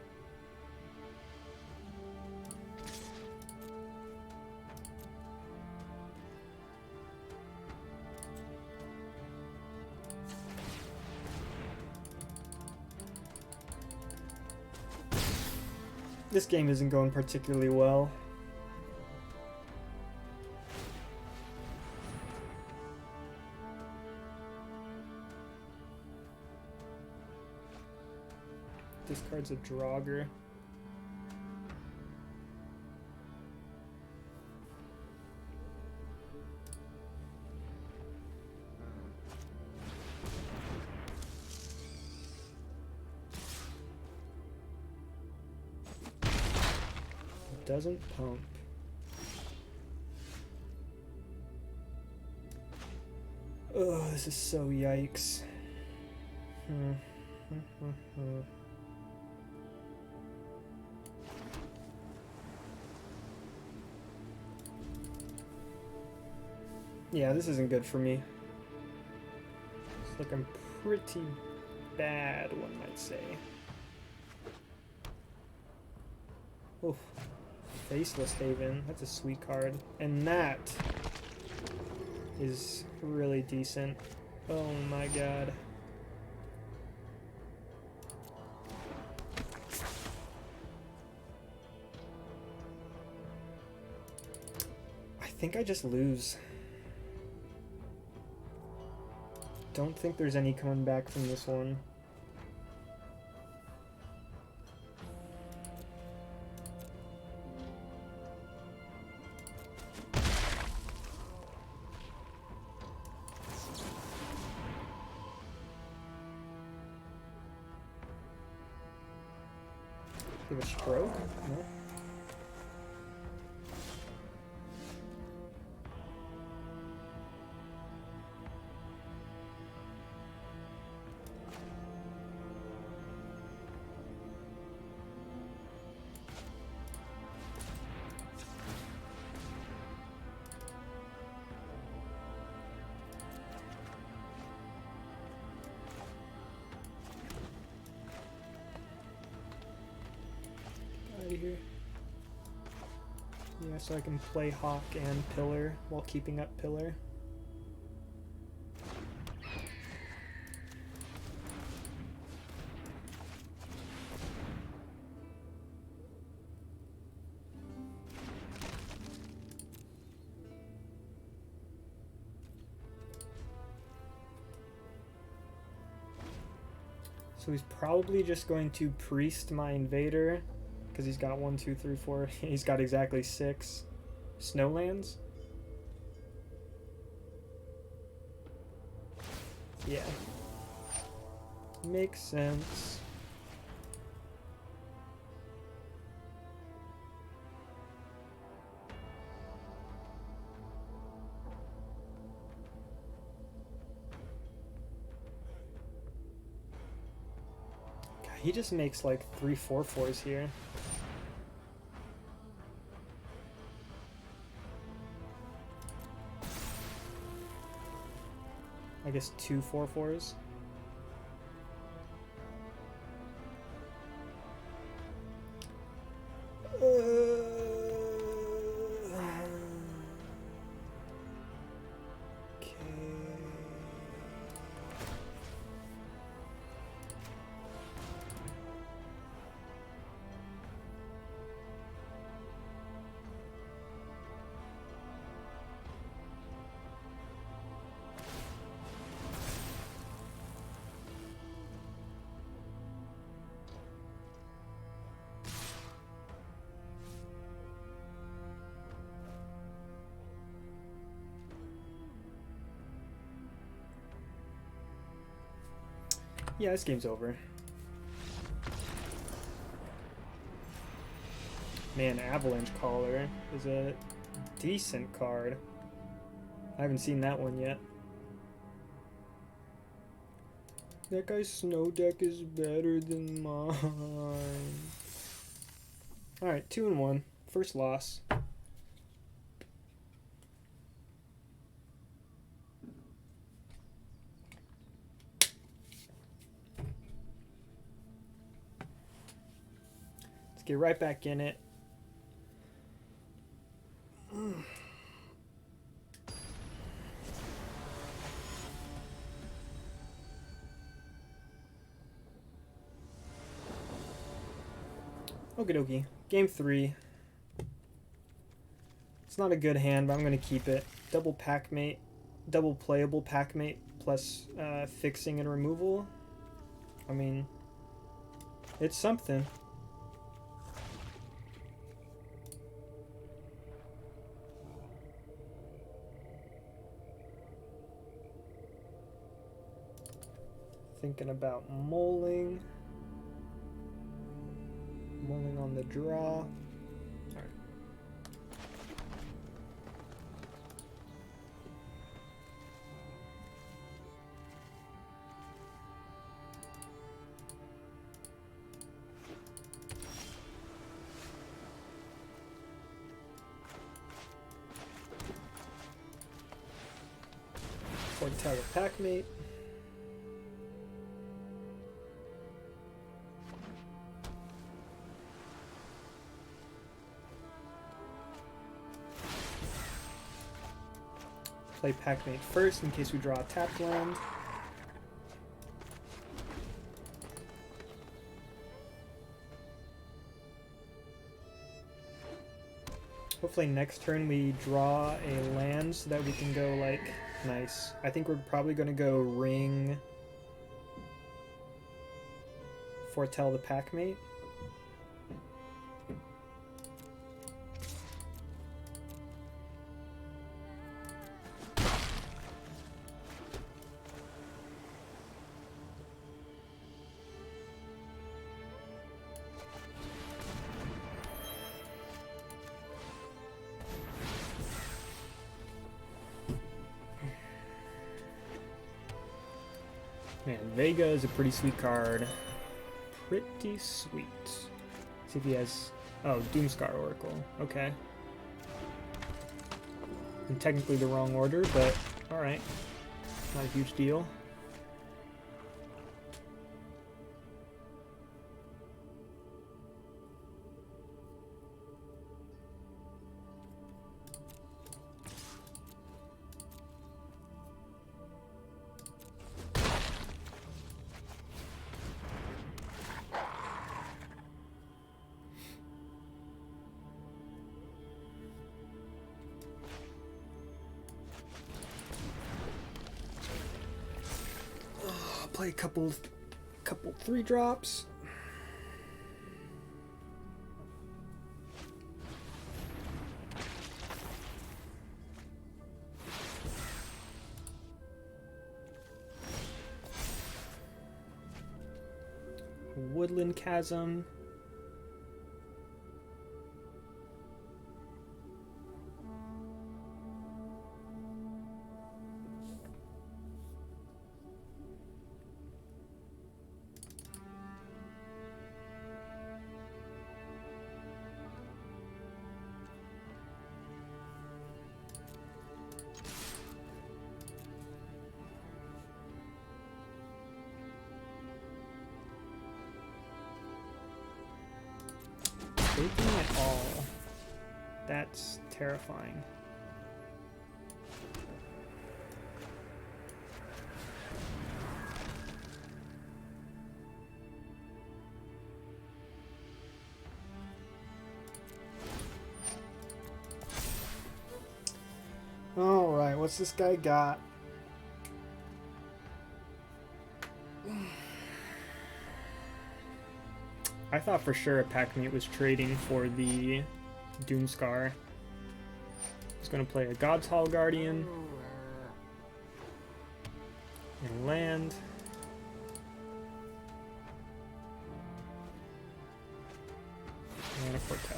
This game isn't going particularly well. Discards a Draugr. Doesn't pump. Oh, this is so yikes. Yeah, this isn't good for me. It's looking pretty bad, one might say. Oof. Faceless Haven, that's a sweet card. And that is really decent. Oh my god. I think I just lose. Don't think there's any coming back from this one. Give a stroke? No. Here. Yeah, so I can play Hawk and Pillar while keeping up Pillar. So he's probably just going to Priest my Invader. Because he's got 1, 2, 3, 4. He's got exactly 6 snowlands. Yeah. Makes sense. God, he just makes like 3 4/4s here. I guess 2 4/4s. Okay. Yeah, this game's over. Man, Avalanche Caller is a decent card. I haven't seen that one yet. That guy's snow deck is better than mine. Alright, 2-1. First loss. Get right back in it. Okie dokie. Game 3. It's not a good hand, but I'm going to keep it. Double packmate. Double playable packmate plus fixing and removal. I mean, it's something. Thinking about mulling. Mulling on the draw. Alright. Foretell the packmate. Play packmate first in case we draw a tapped land. Hopefully next turn we draw a land so that we can go like nice. I think we're probably going to go ring Foretell the packmate. Man, Vega is a pretty sweet card. Pretty sweet. See if he has... Oh, Doomscar Oracle. Okay. And technically the wrong order, but alright. Not a huge deal. Play a couple 3-drops. Woodland Chasm. Taking it all. That's terrifying. Alright, what's this guy got? I thought for sure a pack mate was trading for the Doomscar. He's going to play a God's Hall Guardian and land. And a Foretell.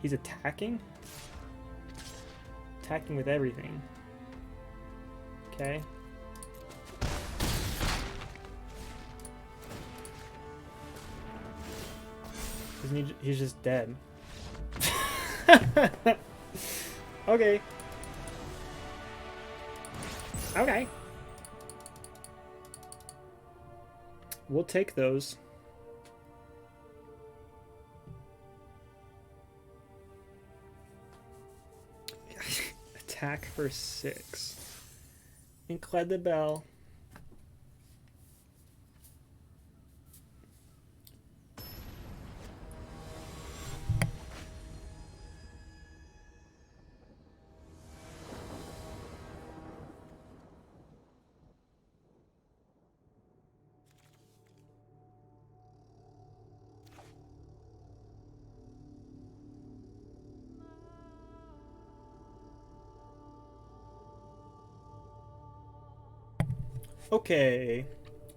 He's attacking? Attacking with everything. Okay. He's just dead. Okay. Okay. We'll take those. Attack for 6. Incredible. Okay,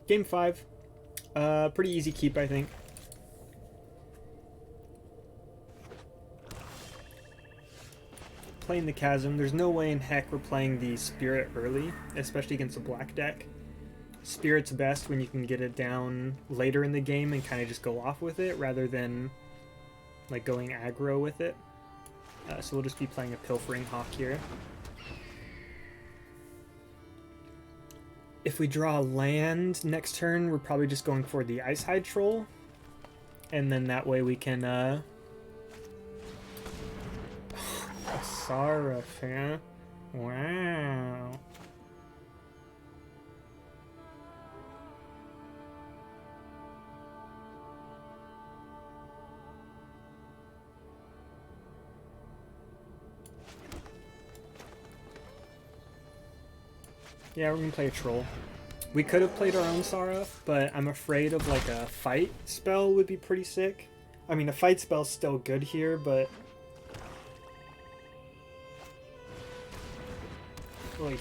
game 5. Pretty easy keep, I think. Playing the Chasm. There's no way in heck we're playing the Spirit early, especially against a black deck. Spirit's best when you can get it down later in the game and kind of just go off with it rather than like going aggro with it. So we'll just be playing a Pilfering Hawk here. If we draw a land next turn, we're probably just going for the Ice Hide Troll. And then that way we can, Sarafan. Wow. Yeah, we're gonna play a troll. We could have played our own Saraf, but I'm afraid of like a fight spell would be pretty sick. I mean, a fight spell's still good here, but... Oy.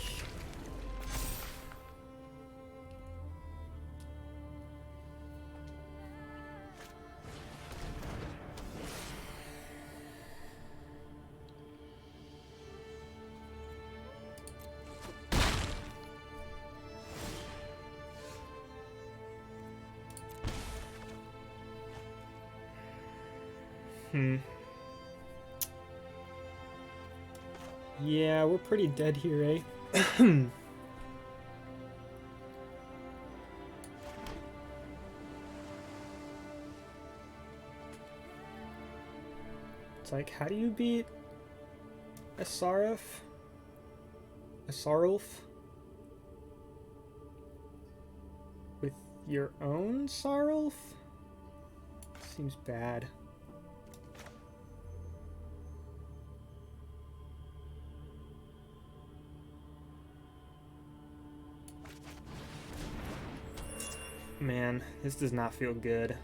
Yeah, we're pretty dead here, eh? It's like, how do you beat a Sarulf? With your own Sarulf? Seems bad. Man, this does not feel good.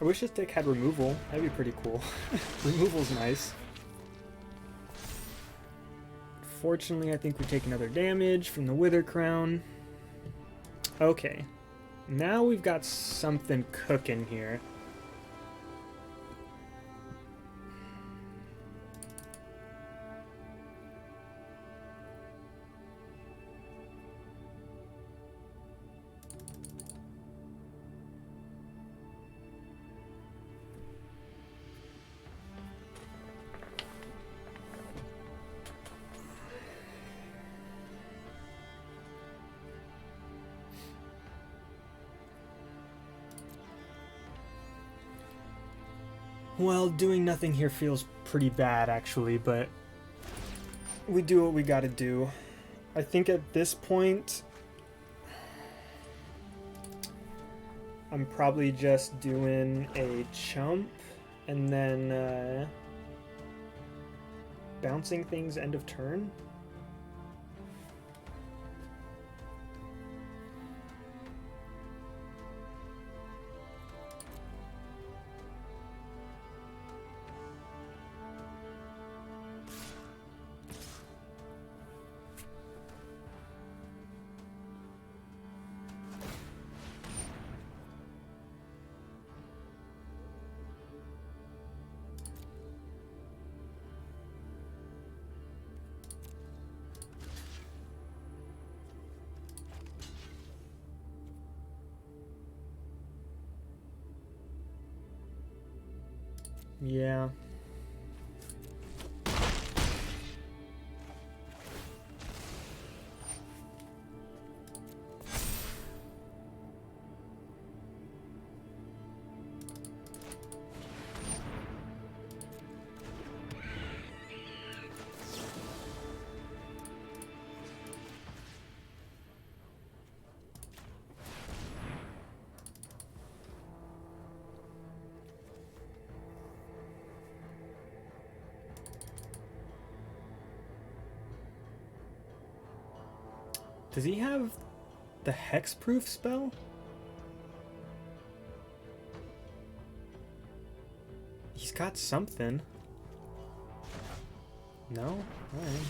I wish this deck had removal. That'd be pretty cool. Removal's nice. Fortunately, I think we take another damage from the Wither Crown. Okay. Now we've got something cooking here. Well, doing nothing here feels pretty bad, actually, but we do what we gotta do. I think at this point, I'm probably just doing a chump and then bouncing things end of turn. Yeah. Does he have the hexproof spell? He's got something. No? Alright.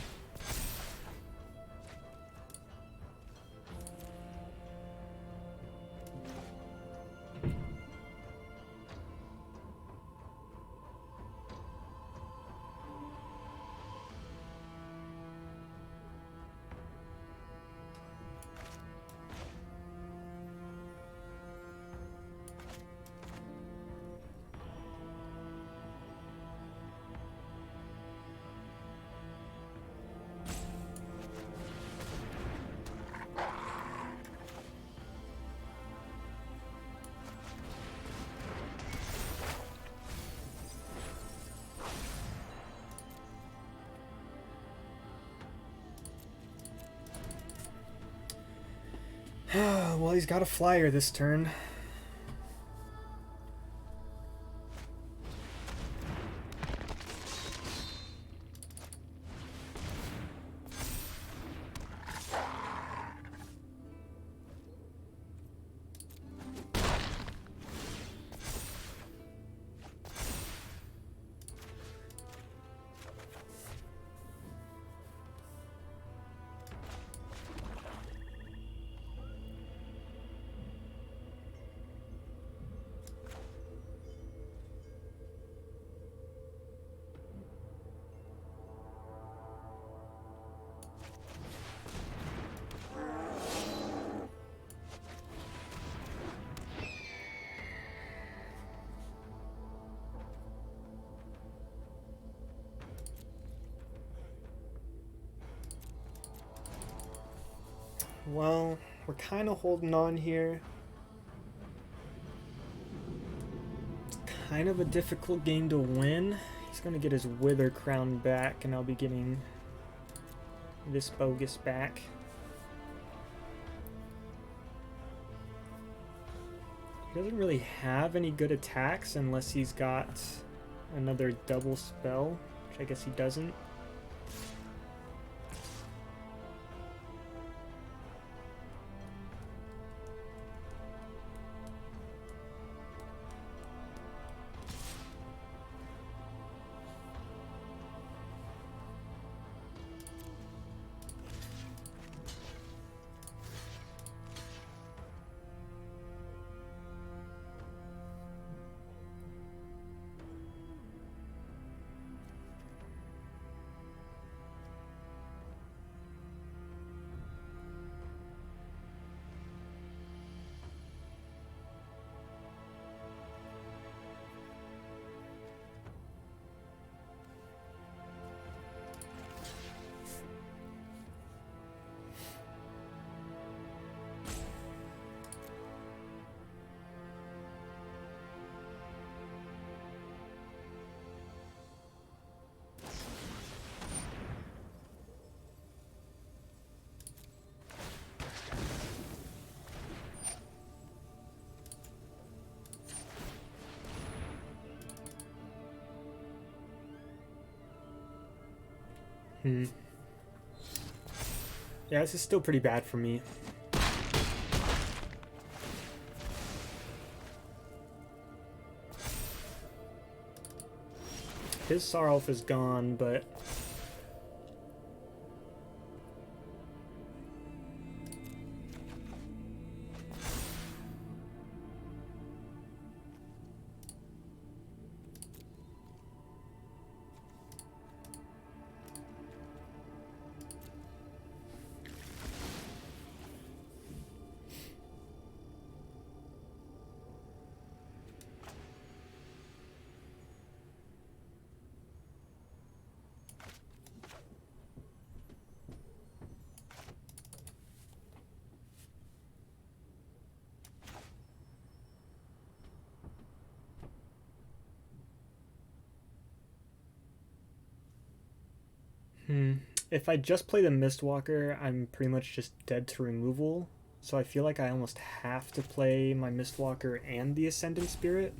Well, he's got a flyer this turn. Well, we're kind of holding on here. It's kind of a difficult game to win. He's going to get his Wither Crown back, and I'll be getting this Bogus back. He doesn't really have any good attacks unless he's got another double spell, which I guess he doesn't. Yeah, this is still pretty bad for me. His Sarulf is gone, but if I just play the Mistwalker, I'm pretty much just dead to removal. So I feel like I almost have to play my Mistwalker and the Ascendant Spirit.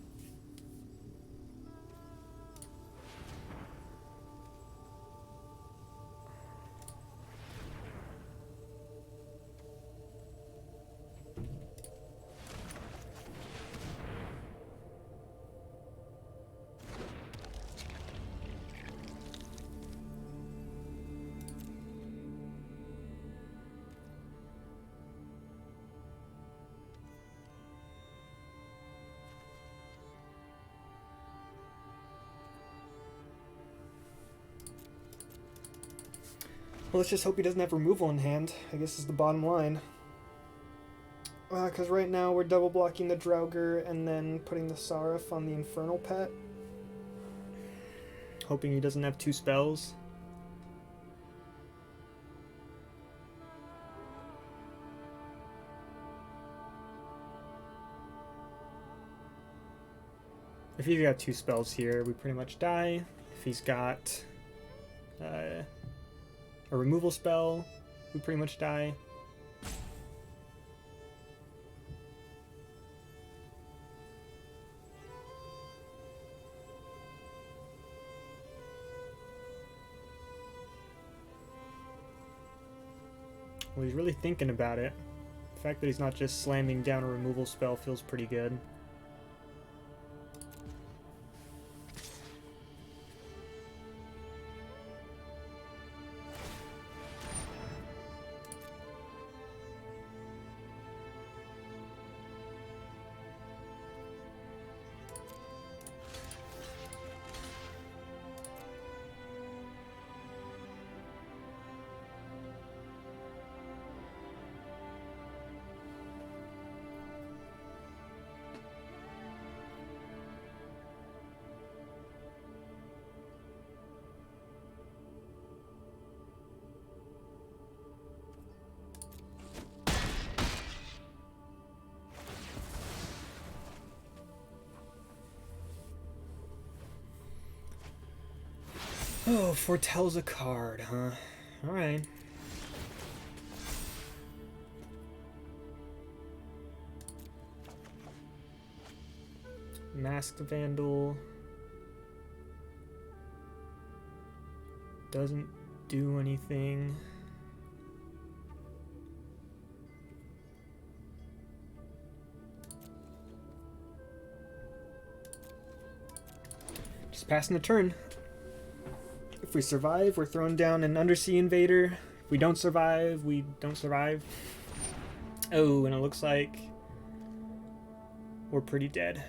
Well, let's just hope he doesn't have removal in hand, I guess is the bottom line. Because right now we're double blocking the Draugr and then putting the Sarif on the Infernal Pet. Hoping he doesn't have two spells. If he's got two spells here, we pretty much die. If he's got a removal spell, we pretty much die. Well, he's really thinking about it. The fact that he's not just slamming down a removal spell feels pretty good. Oh, foretells a card, huh? Alright. Masked Vandal. Doesn't do anything. Just passing the turn. If we survive, we're throwing down an Undersea Invader. If we don't survive, we don't survive. Oh, and it looks like we're pretty dead.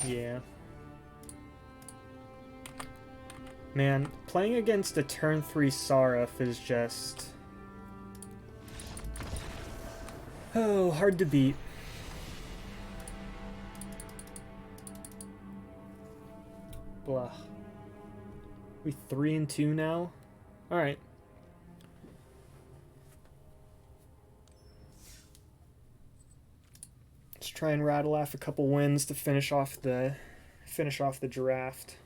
Yeah. Man, playing against a turn 3 Sarif is just... oh, hard to beat. Blah. We 3-2 now? Alright. Let's try and rattle off a couple wins to finish off the draft.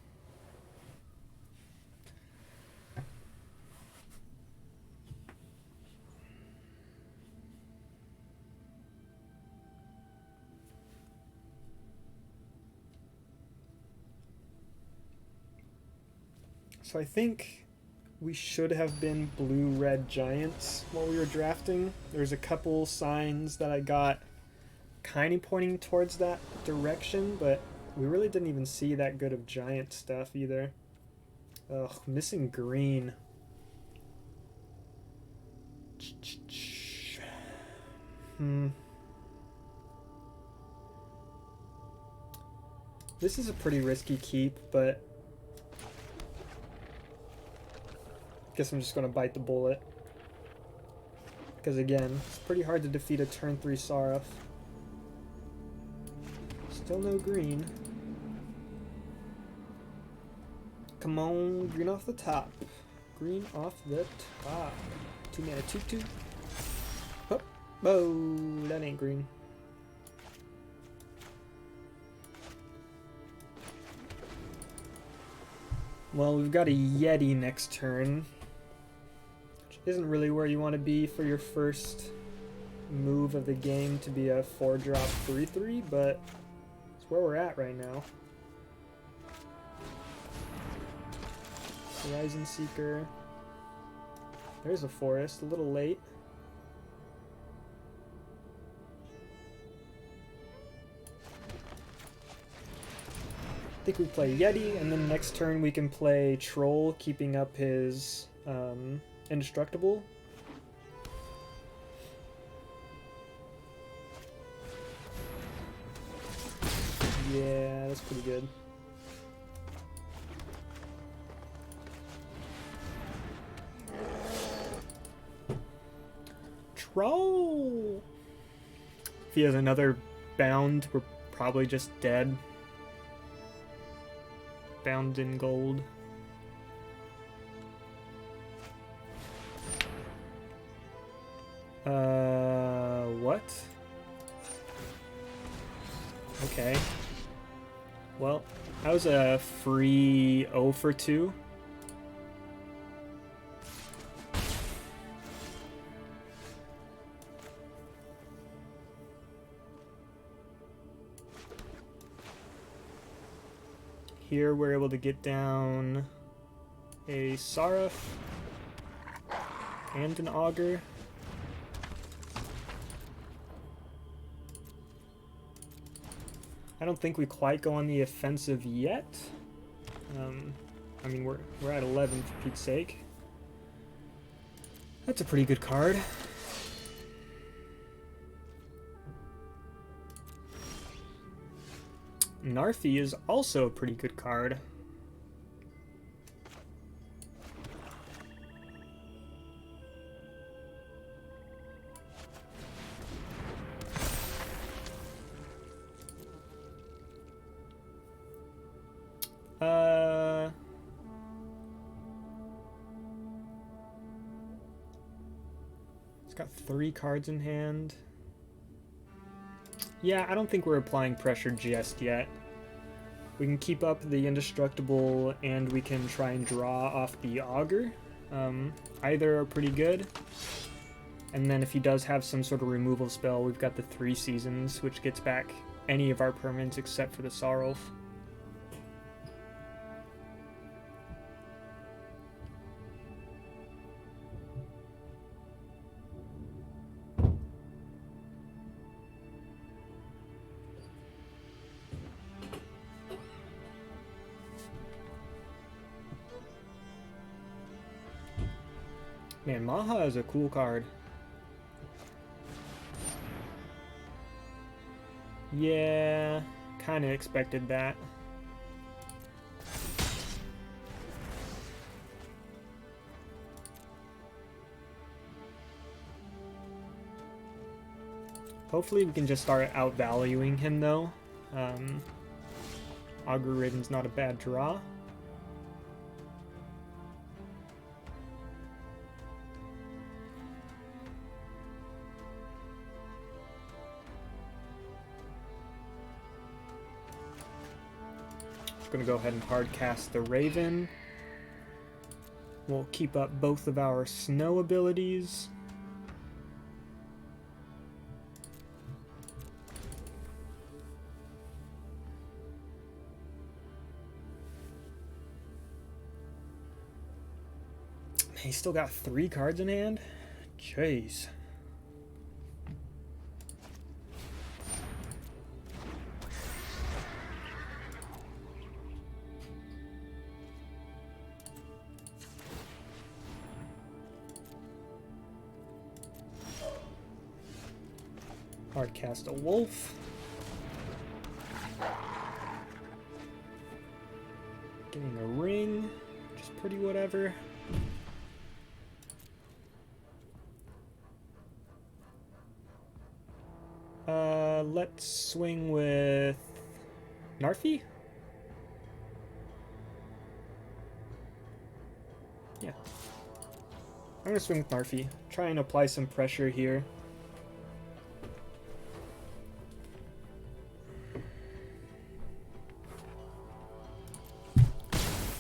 So I think we should have been blue-red giants while we were drafting. There's a couple signs that I got kind of pointing towards that direction, but we really didn't even see that good of giant stuff either. Ugh, missing green. This is a pretty risky keep, but guess I'm just going to bite the bullet. Because again, it's pretty hard to defeat a turn 3 Sarif. Still no green. Come on, green off the top. Green off the top. 2 mana 2/2. Oh, oh, that ain't green. Well, we've got a Yeti next turn. Isn't really where you want to be for your first move of the game to be a 4-drop 3/3, but it's where we're at right now. Horizon Seeker. There's a forest, a little late. I think we play Yeti, and then next turn we can play Troll, keeping up his Indestructible. Yeah, that's pretty good. Troll! If he has another bound, we're probably just dead. Bound in gold. What? Okay. Well, that was a free 0 for 2. Here we're able to get down a Sarif and an Augur. I don't think we quite go on the offensive yet. I mean, we're at 11 for Pete's sake. That's a pretty good card. Narfi is also a pretty good card. Got 3 cards in hand. Yeah, I don't think we're applying pressure just yet. We can keep up the indestructible and we can try and draw off the augur. Either are pretty good. And then if he does have some sort of removal spell, we've got the 3 seasons, which gets back any of our permanents except for the Sarulf. Man, Maha is a cool card. Yeah, kind of expected that. Hopefully we can just start outvaluing him though. Augur Raven's not a bad draw. Gonna go ahead and hard cast the Raven. We'll keep up both of our snow abilities. He's still got 3 cards in hand? Jeez. Hard cast a wolf. Getting a ring, which is pretty whatever. Let's swing with Narfi? Yeah. I'm gonna swing with Narfi. Try and apply some pressure here.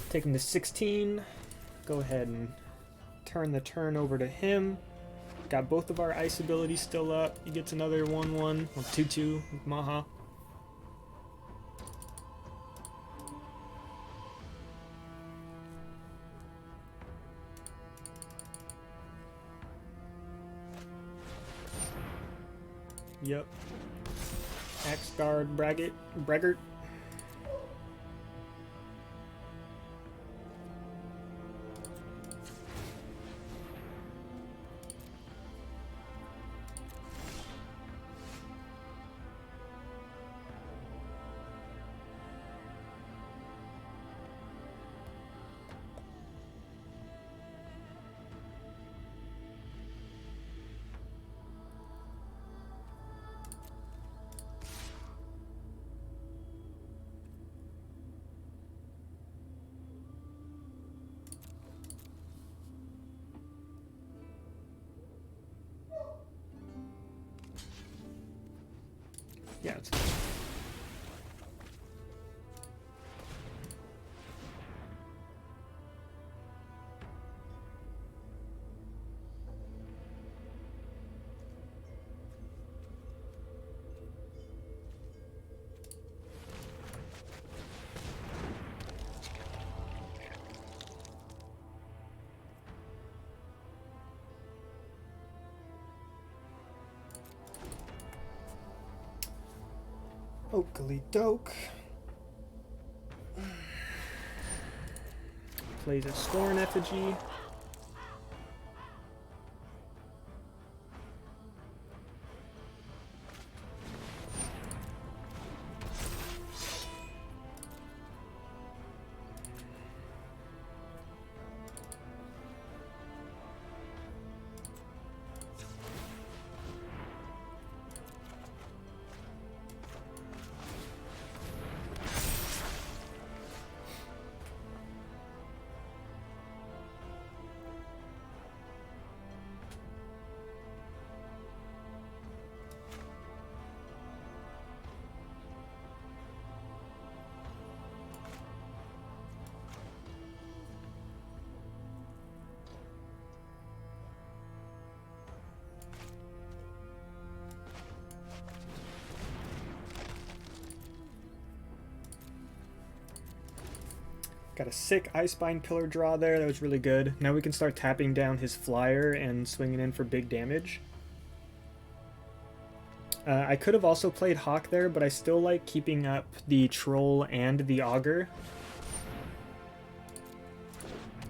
Taking the 16. Go ahead and turn the turn over to him. Got both of our ice abilities still up. He gets another 1/1 or 2/2 with Maha. Yep. Axe Guard Braggart. Yeah, it's fine. Oakley Doke. Plays a Scorn Effigy. Got a sick Icebind Pillar draw there. That was really good. Now we can start tapping down his flyer and swinging in for big damage. I could have also played Hawk there, but I still like keeping up the Troll and the Augur.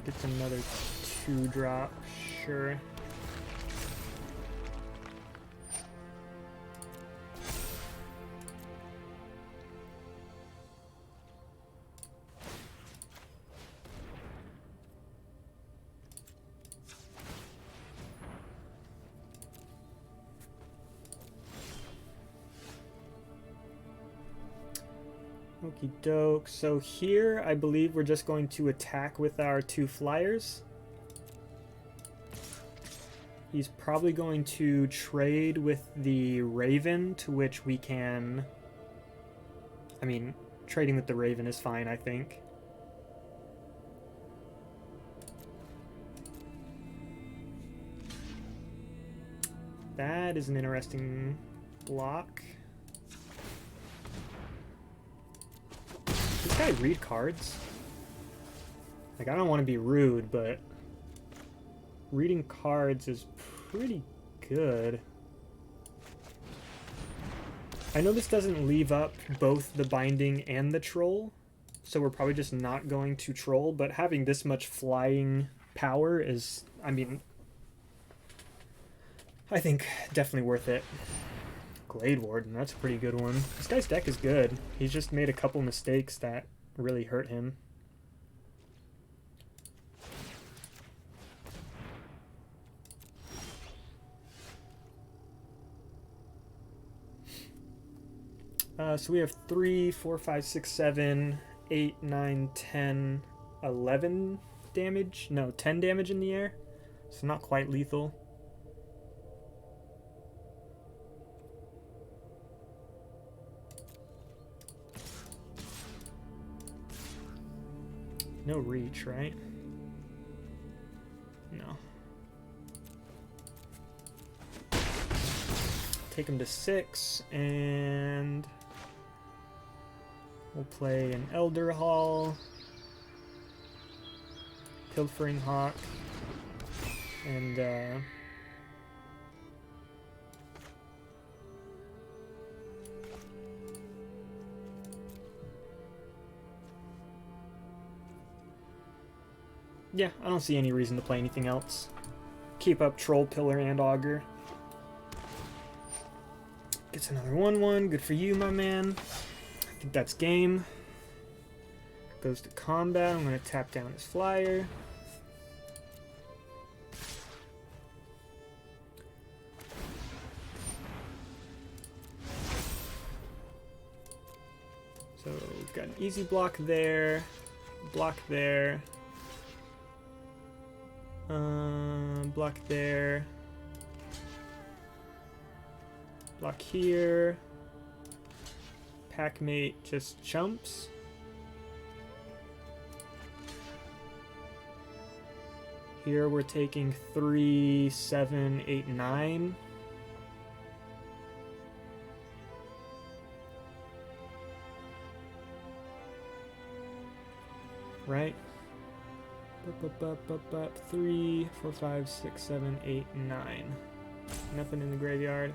Gets another 2-drop, sure. Okie doke. So here, I believe we're just going to attack with our 2 flyers. He's probably going to trade with the Raven, to which we can... I mean, trading with the Raven is fine, I think. That is an interesting block. This guy read cards? Like, I don't want to be rude, but reading cards is pretty good. I know this doesn't leave up both the binding and the troll, so we're probably just not going to troll, but having this much flying power is, I mean, I think definitely worth it. Glade Warden, that's a pretty good one. This guy's deck is good. He's just made a couple mistakes that really hurt him. So we have 3, 4, 5, 6, 7, 8, 9, 10, 11 damage. No, 10 damage in the air. So not quite lethal. No reach, right? No. Take him to 6, and we'll play an Elder Hall, Pilfering Hawk, and yeah, I don't see any reason to play anything else. Keep up Troll, Pillar, and Augur. Gets another 1/1. Good for you, my man. I think that's game. Goes to combat. I'm going to tap down his flyer. So, got an easy block there. Block there. Block there. Block here. Packmate just chumps. Here we're taking 3, 7, 8, 9. Right? 3, 4, 5, 6, 7, 8, 9. Nothing in the graveyard.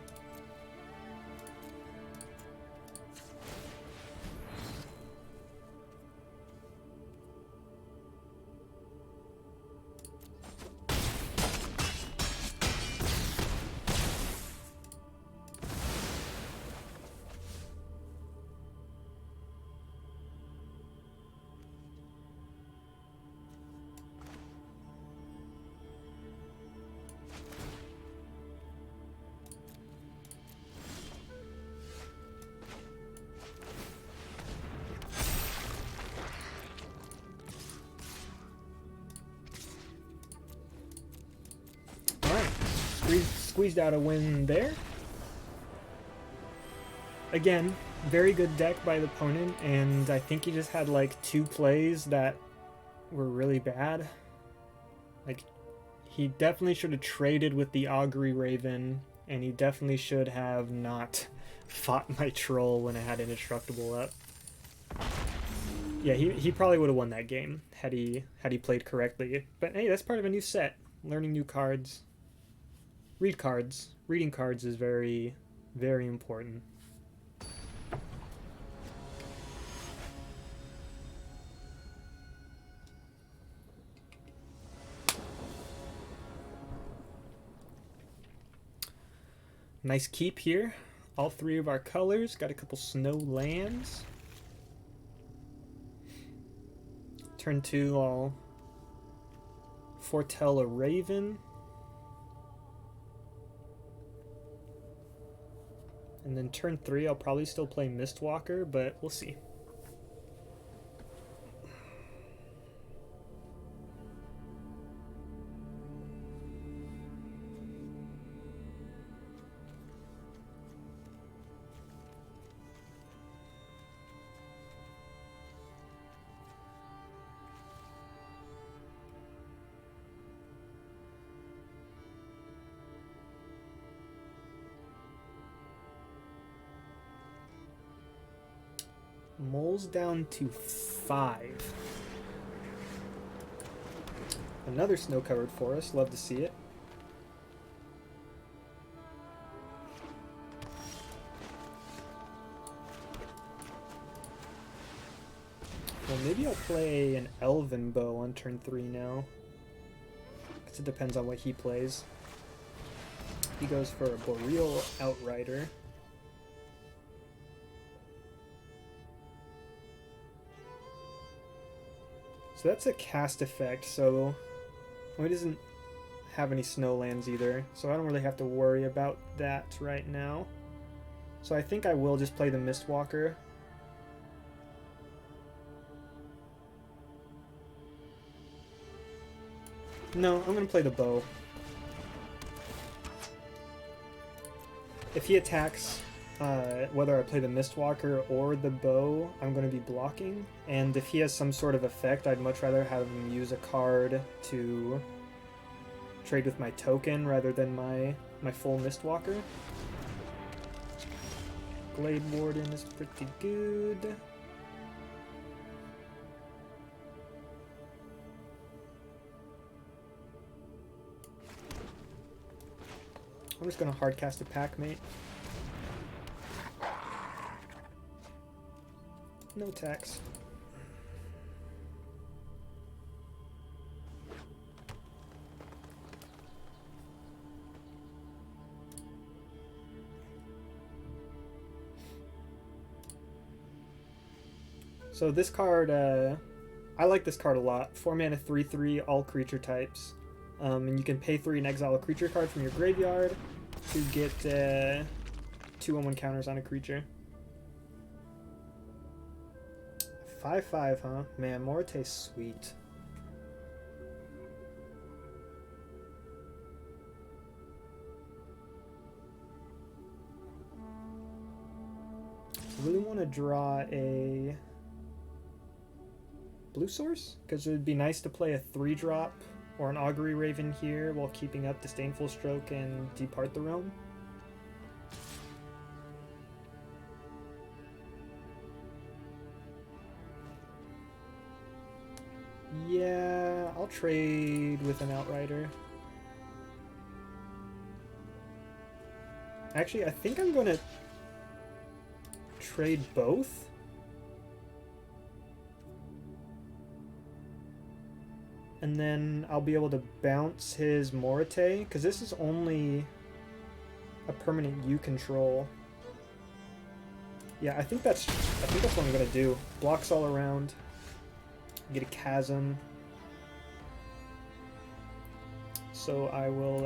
Squeezed out a win there. Again, very good deck by the opponent, and I think he just had like 2 plays that were really bad. Like, he definitely should have traded with the Augury Raven, and he definitely should have not fought my Troll when I had Indestructible up. Yeah, he probably would have won that game had he played correctly. But hey, that's part of a new set. Learning new cards. Read cards. Reading cards is very, very important. Nice keep here. All three of our colors. Got a couple snow lands. Turn 2, I'll foretell a raven. And then turn 3, I'll probably still play Mistwalker, but we'll see. Mole's down to 5. Another snow-covered forest. Love to see it. Well, maybe I'll play an Elven Bow on turn 3 now. Because it depends on what he plays. He goes for a Boreal Outrider. So that's a cast effect, so he doesn't have any snowlands either, so I don't really have to worry about that right now. So I think I will just play the Mistwalker. No, I'm going to play the bow. If he attacks, whether I play the Mistwalker or the bow, I'm going to be blocking. And if he has some sort of effect, I'd much rather have him use a card to trade with my token rather than my full Mistwalker. Glade Warden is pretty good. I'm just going to hardcast a Packmate. No tax. So this card, I like this card a lot. 4 mana 3/3, all creature types. And you can pay 3 and exile a creature card from your graveyard to get 2/1 counters on a creature. 5/5, huh? Man, Morte's sweet. I really want to draw a blue source, because it would be nice to play a 3-drop or an Augury Raven here while keeping up Disdainful Stroke and Depart the Realm. Yeah, I'll trade with an Outrider. Actually, I think I'm going to trade both. And then I'll be able to bounce his Morte, because this is only a permanent you control. Yeah, I think that's what I'm going to do. Blocks all around. Get a chasm. So I will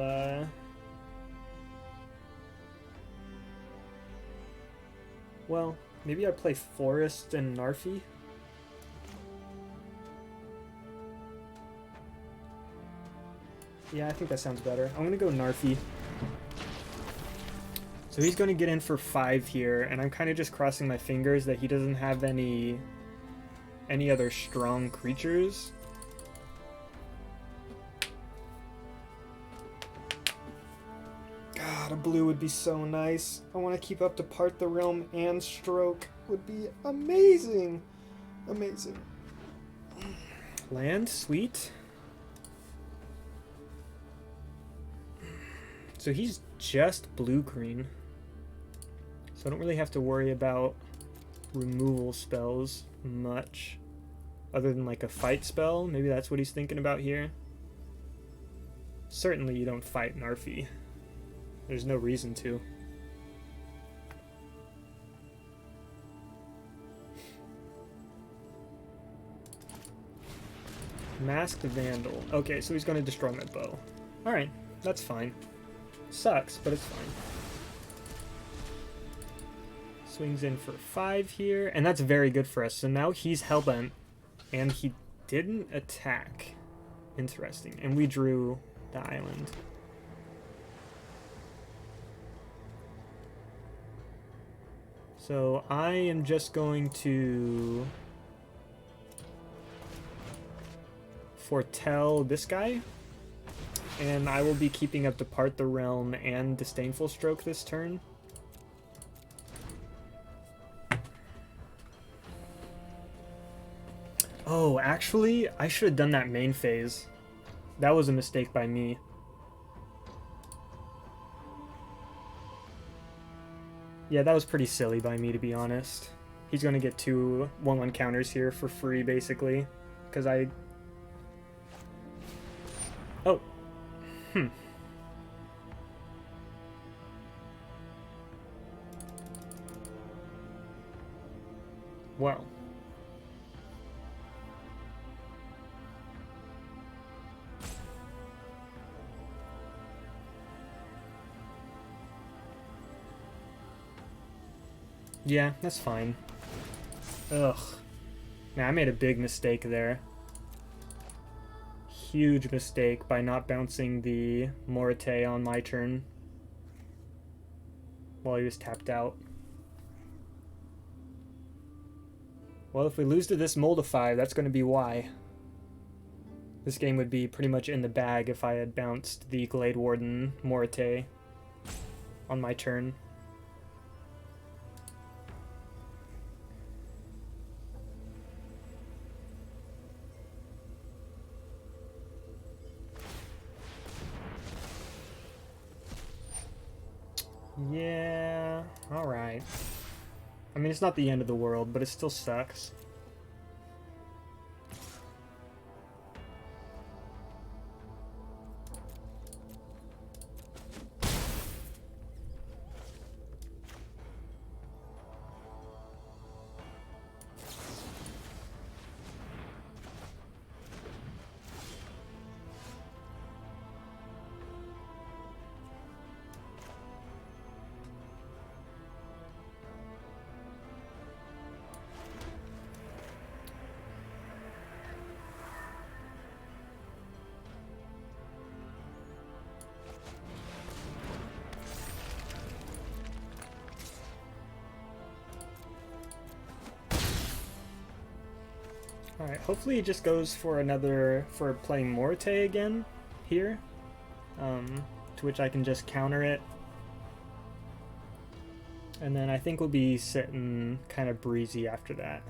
well, maybe I play Forest and Narfi. Yeah, I think that sounds better. I'm gonna go Narfi. So he's gonna get in for 5 here, and I'm kind of just crossing my fingers that he doesn't have any other strong creatures. God, a blue would be so nice. I want to keep up Depart the Realm and Stroke. Would be amazing. Amazing. Land, sweet. So he's just blue-green. So I don't really have to worry about removal spells much. Other than like a fight spell. Maybe that's what he's thinking about here. Certainly you don't fight Narfi. There's no reason to. Masked Vandal. Okay, so he's going to destroy my bow. Alright, that's fine. Sucks, but it's fine. Swings in for 5 here, and that's very good for us. So now he's hellbent, and he didn't attack. Interesting. And we drew the island. So I am just going to foretell this guy, and I will be keeping up Depart the Realm and Disdainful Stroke this turn. Oh, actually, I should have done that main phase. That was a mistake by me. Yeah, that was pretty silly by me, to be honest. He's going to get 2 1/1 counters here for free, basically. Because I... Oh. Well. Yeah, that's fine. Ugh. Man, I made a big mistake there. Huge mistake by not bouncing the Morite on my turn while he was tapped out. Well, if we lose to this Moldify, that's going to be why. This game would be pretty much in the bag if I had bounced the Glade Warden Morite on my turn. Yeah, alright. I mean, it's not the end of the world, but it still sucks. Alright, hopefully he just goes for for playing Morite again here, to which I can just counter it. And then I think we'll be sitting kind of breezy after that.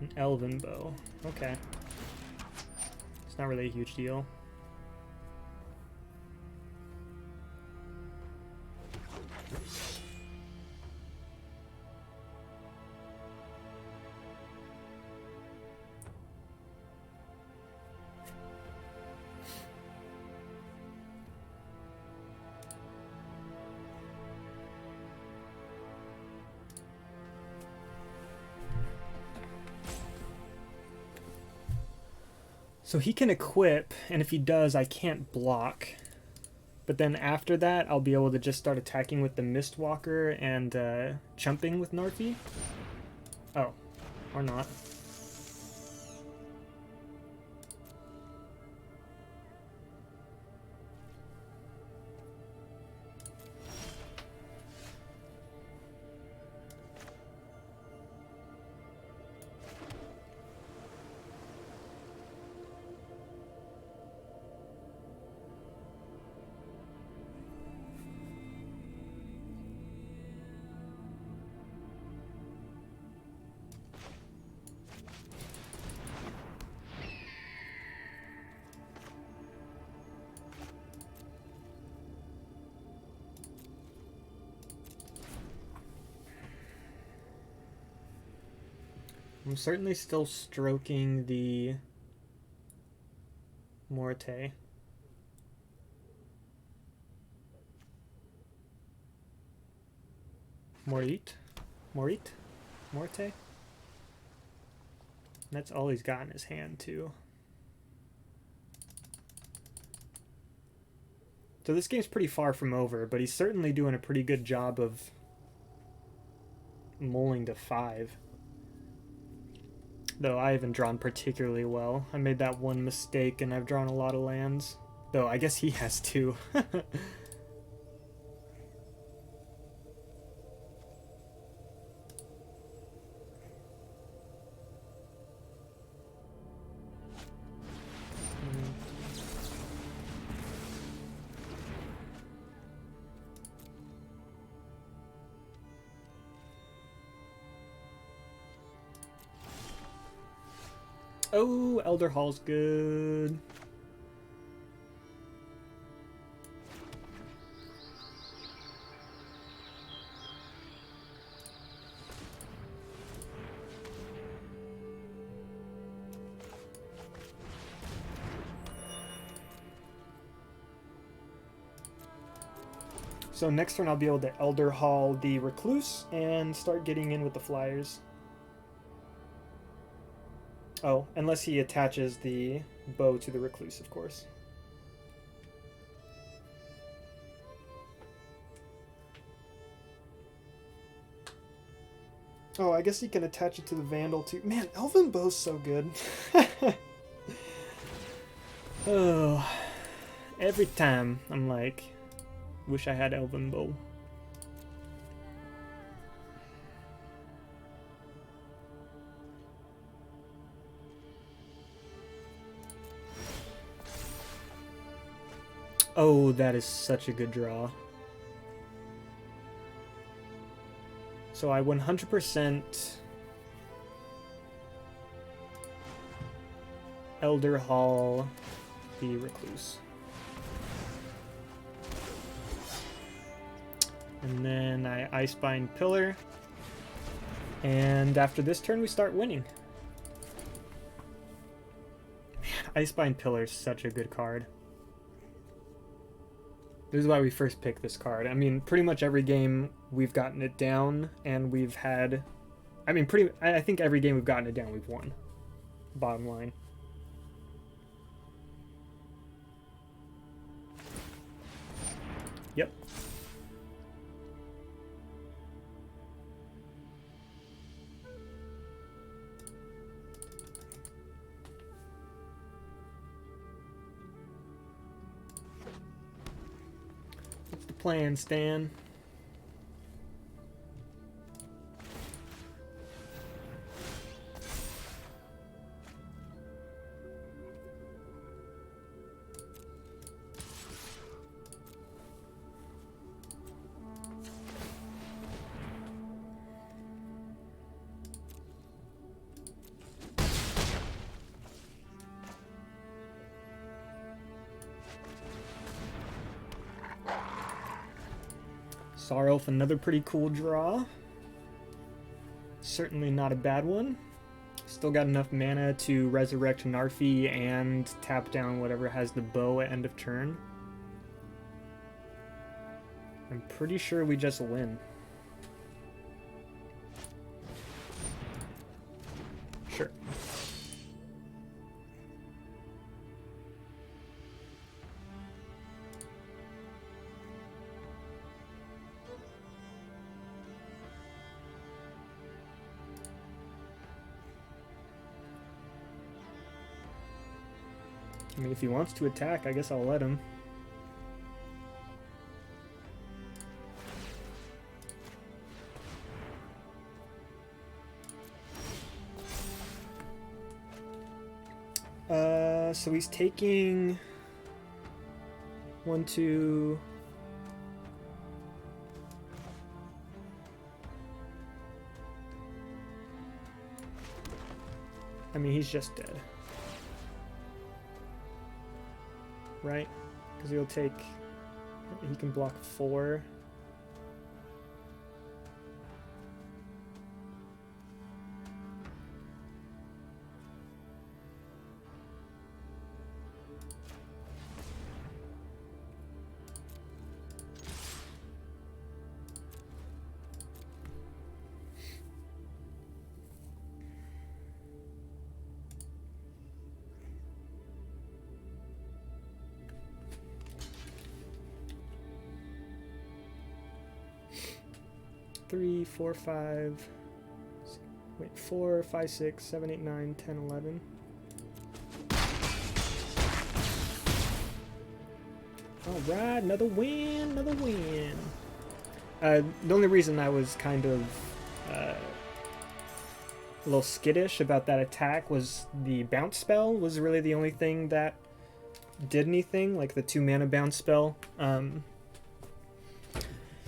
An Elven Bow, okay. It's not really a huge deal. So he can equip, and if he does, I can't block. But then after that, I'll be able to just start attacking with the Mistwalker and chumping with Narfi. Oh, or not. I'm certainly still stroking the Morte. Morit? Morte? That's all he's got in his hand, too. So this game's pretty far from over, but he's certainly doing a pretty good job of mulling to 5. Though I haven't drawn particularly well. I made that one mistake and I've drawn a lot of lands. Though I guess he has too. Oh, Elder Hall's good. So next turn I'll be able to Elder Hall the Recluse and start getting in with the flyers. Oh, unless he attaches the bow to the Recluse, of course. Oh, I guess he can attach it to the Vandal too. Man, Elven Bow's so good. Oh, every time I'm like, wish I had Elven Bow. Oh, that is such a good draw. So I 100% Elder Hall the Recluse. And then I Icebind Pillar. And after this turn we start winning. Man, Icebind Pillar is such a good card. This is why we first picked this card. I mean, pretty much every game we've gotten it down, and we've had... I mean, I think every game we've gotten it down, we've won. Bottom line. Yep. Plan, Stan. Sarulf, another pretty cool draw. Certainly not a bad one. Still got enough mana to resurrect Narfi and tap down whatever has the bow at end of turn. I'm pretty sure we just win. Sure. I mean, if he wants to attack, I guess I'll let him. So he's taking 1, 2... I mean, he's just dead. Right? Because he'll take... He can block 4. 3, 4, 5. Wait, 4, 5, 6, 7, 8, 9, 10, 11. Alright, another win, another win. The only reason I was kind of a little skittish about that attack was the bounce spell was really the only thing that did anything, like the 2 mana bounce spell.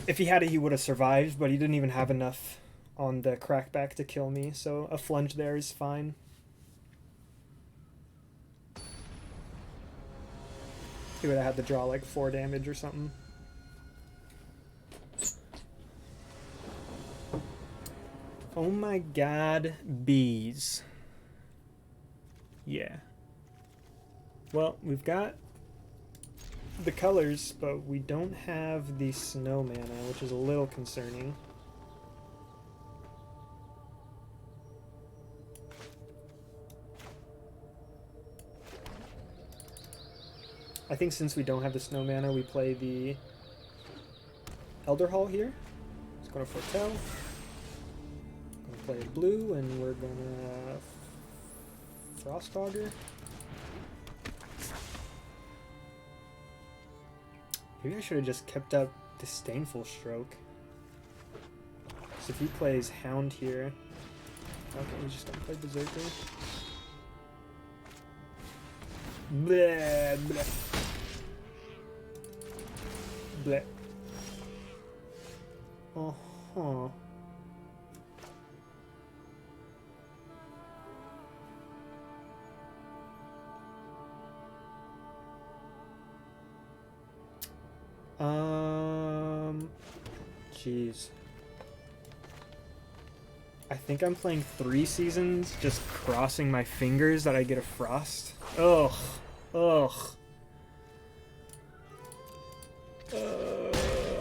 If he had it, he would have survived, but he didn't even have enough on the crackback to kill me, so a flunge there is fine. He would have had to draw like 4 damage or something. Oh my god, bees. Yeah. Well, we've got the colors, but we don't have the snow mana, which is a little concerning. I think since we don't have the snow mana, we play the Elder Hall here. It's going to foretell. Going to play a blue, and we're going to Frostaugur. Maybe I should have just kept up Disdainful Stroke. So if he plays Hound here, okay, we just don't play Berserker. Bleh, bleh. Bleh. Uh-huh. Jeez. I think I'm playing 3 seasons, just crossing my fingers that I get a frost. Ugh. Ugh.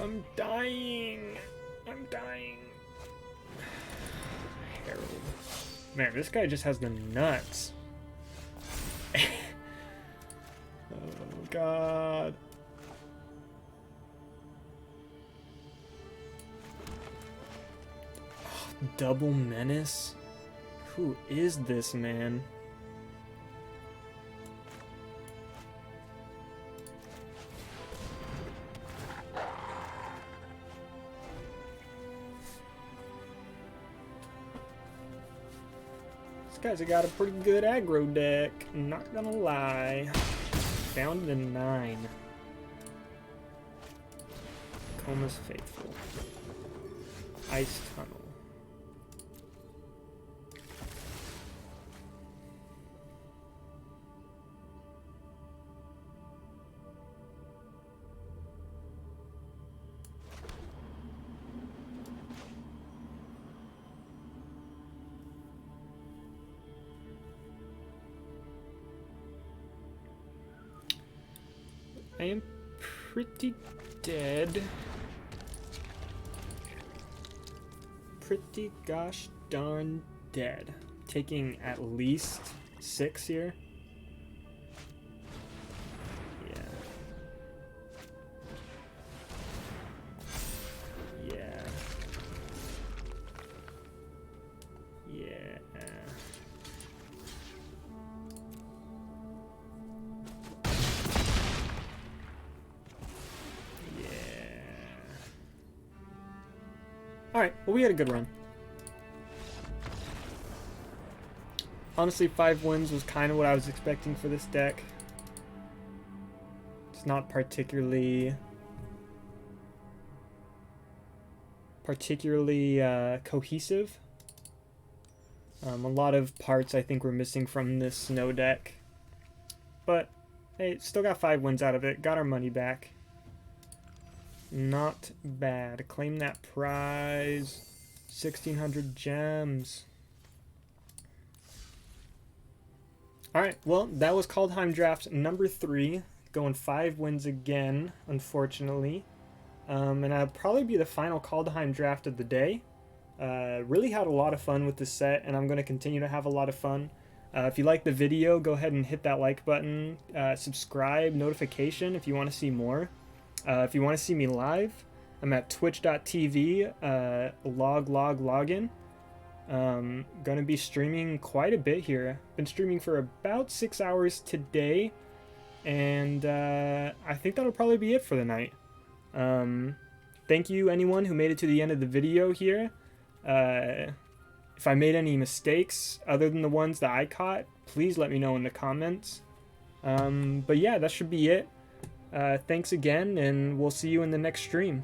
I'm dying. I'm dying. Herald. Man, this guy just has the nuts. Oh, God. Double Menace? Who is this man? This guy's got a pretty good aggro deck, not gonna lie. Found it in 9. Coma's Faithful. Ice Tunnel. I am pretty dead. Pretty gosh darn dead. Taking at least 6 here. Yeah. Yeah. Yeah. Alright, well, we had a good run. Honestly, 5 wins was kind of what I was expecting for this deck. It's not particularly cohesive. A lot of parts I think we're missing from this snow deck. But, hey, still got 5 wins out of it. Got our money back. Not bad. Claim that prize. 1,600 gems. Alright, well, that was Kaldheim Draft number 3. Going 5 wins again, unfortunately. And that'll probably be the final Kaldheim Draft of the day. Really had a lot of fun with this set, and I'm going to continue to have a lot of fun. If you like the video, go ahead and hit that like button. Subscribe, notification if you want to see more. If you want to see me live, I'm at twitch.tv, login. Gonna be streaming quite a bit here. Been streaming for about 6 hours today, and I think that'll probably be it for the night. Thank you anyone who made it to the end of the video here. If I made any mistakes other than the ones that I caught, please let me know in the comments. But yeah, that should be it. Thanks again, and we'll see you in the next stream.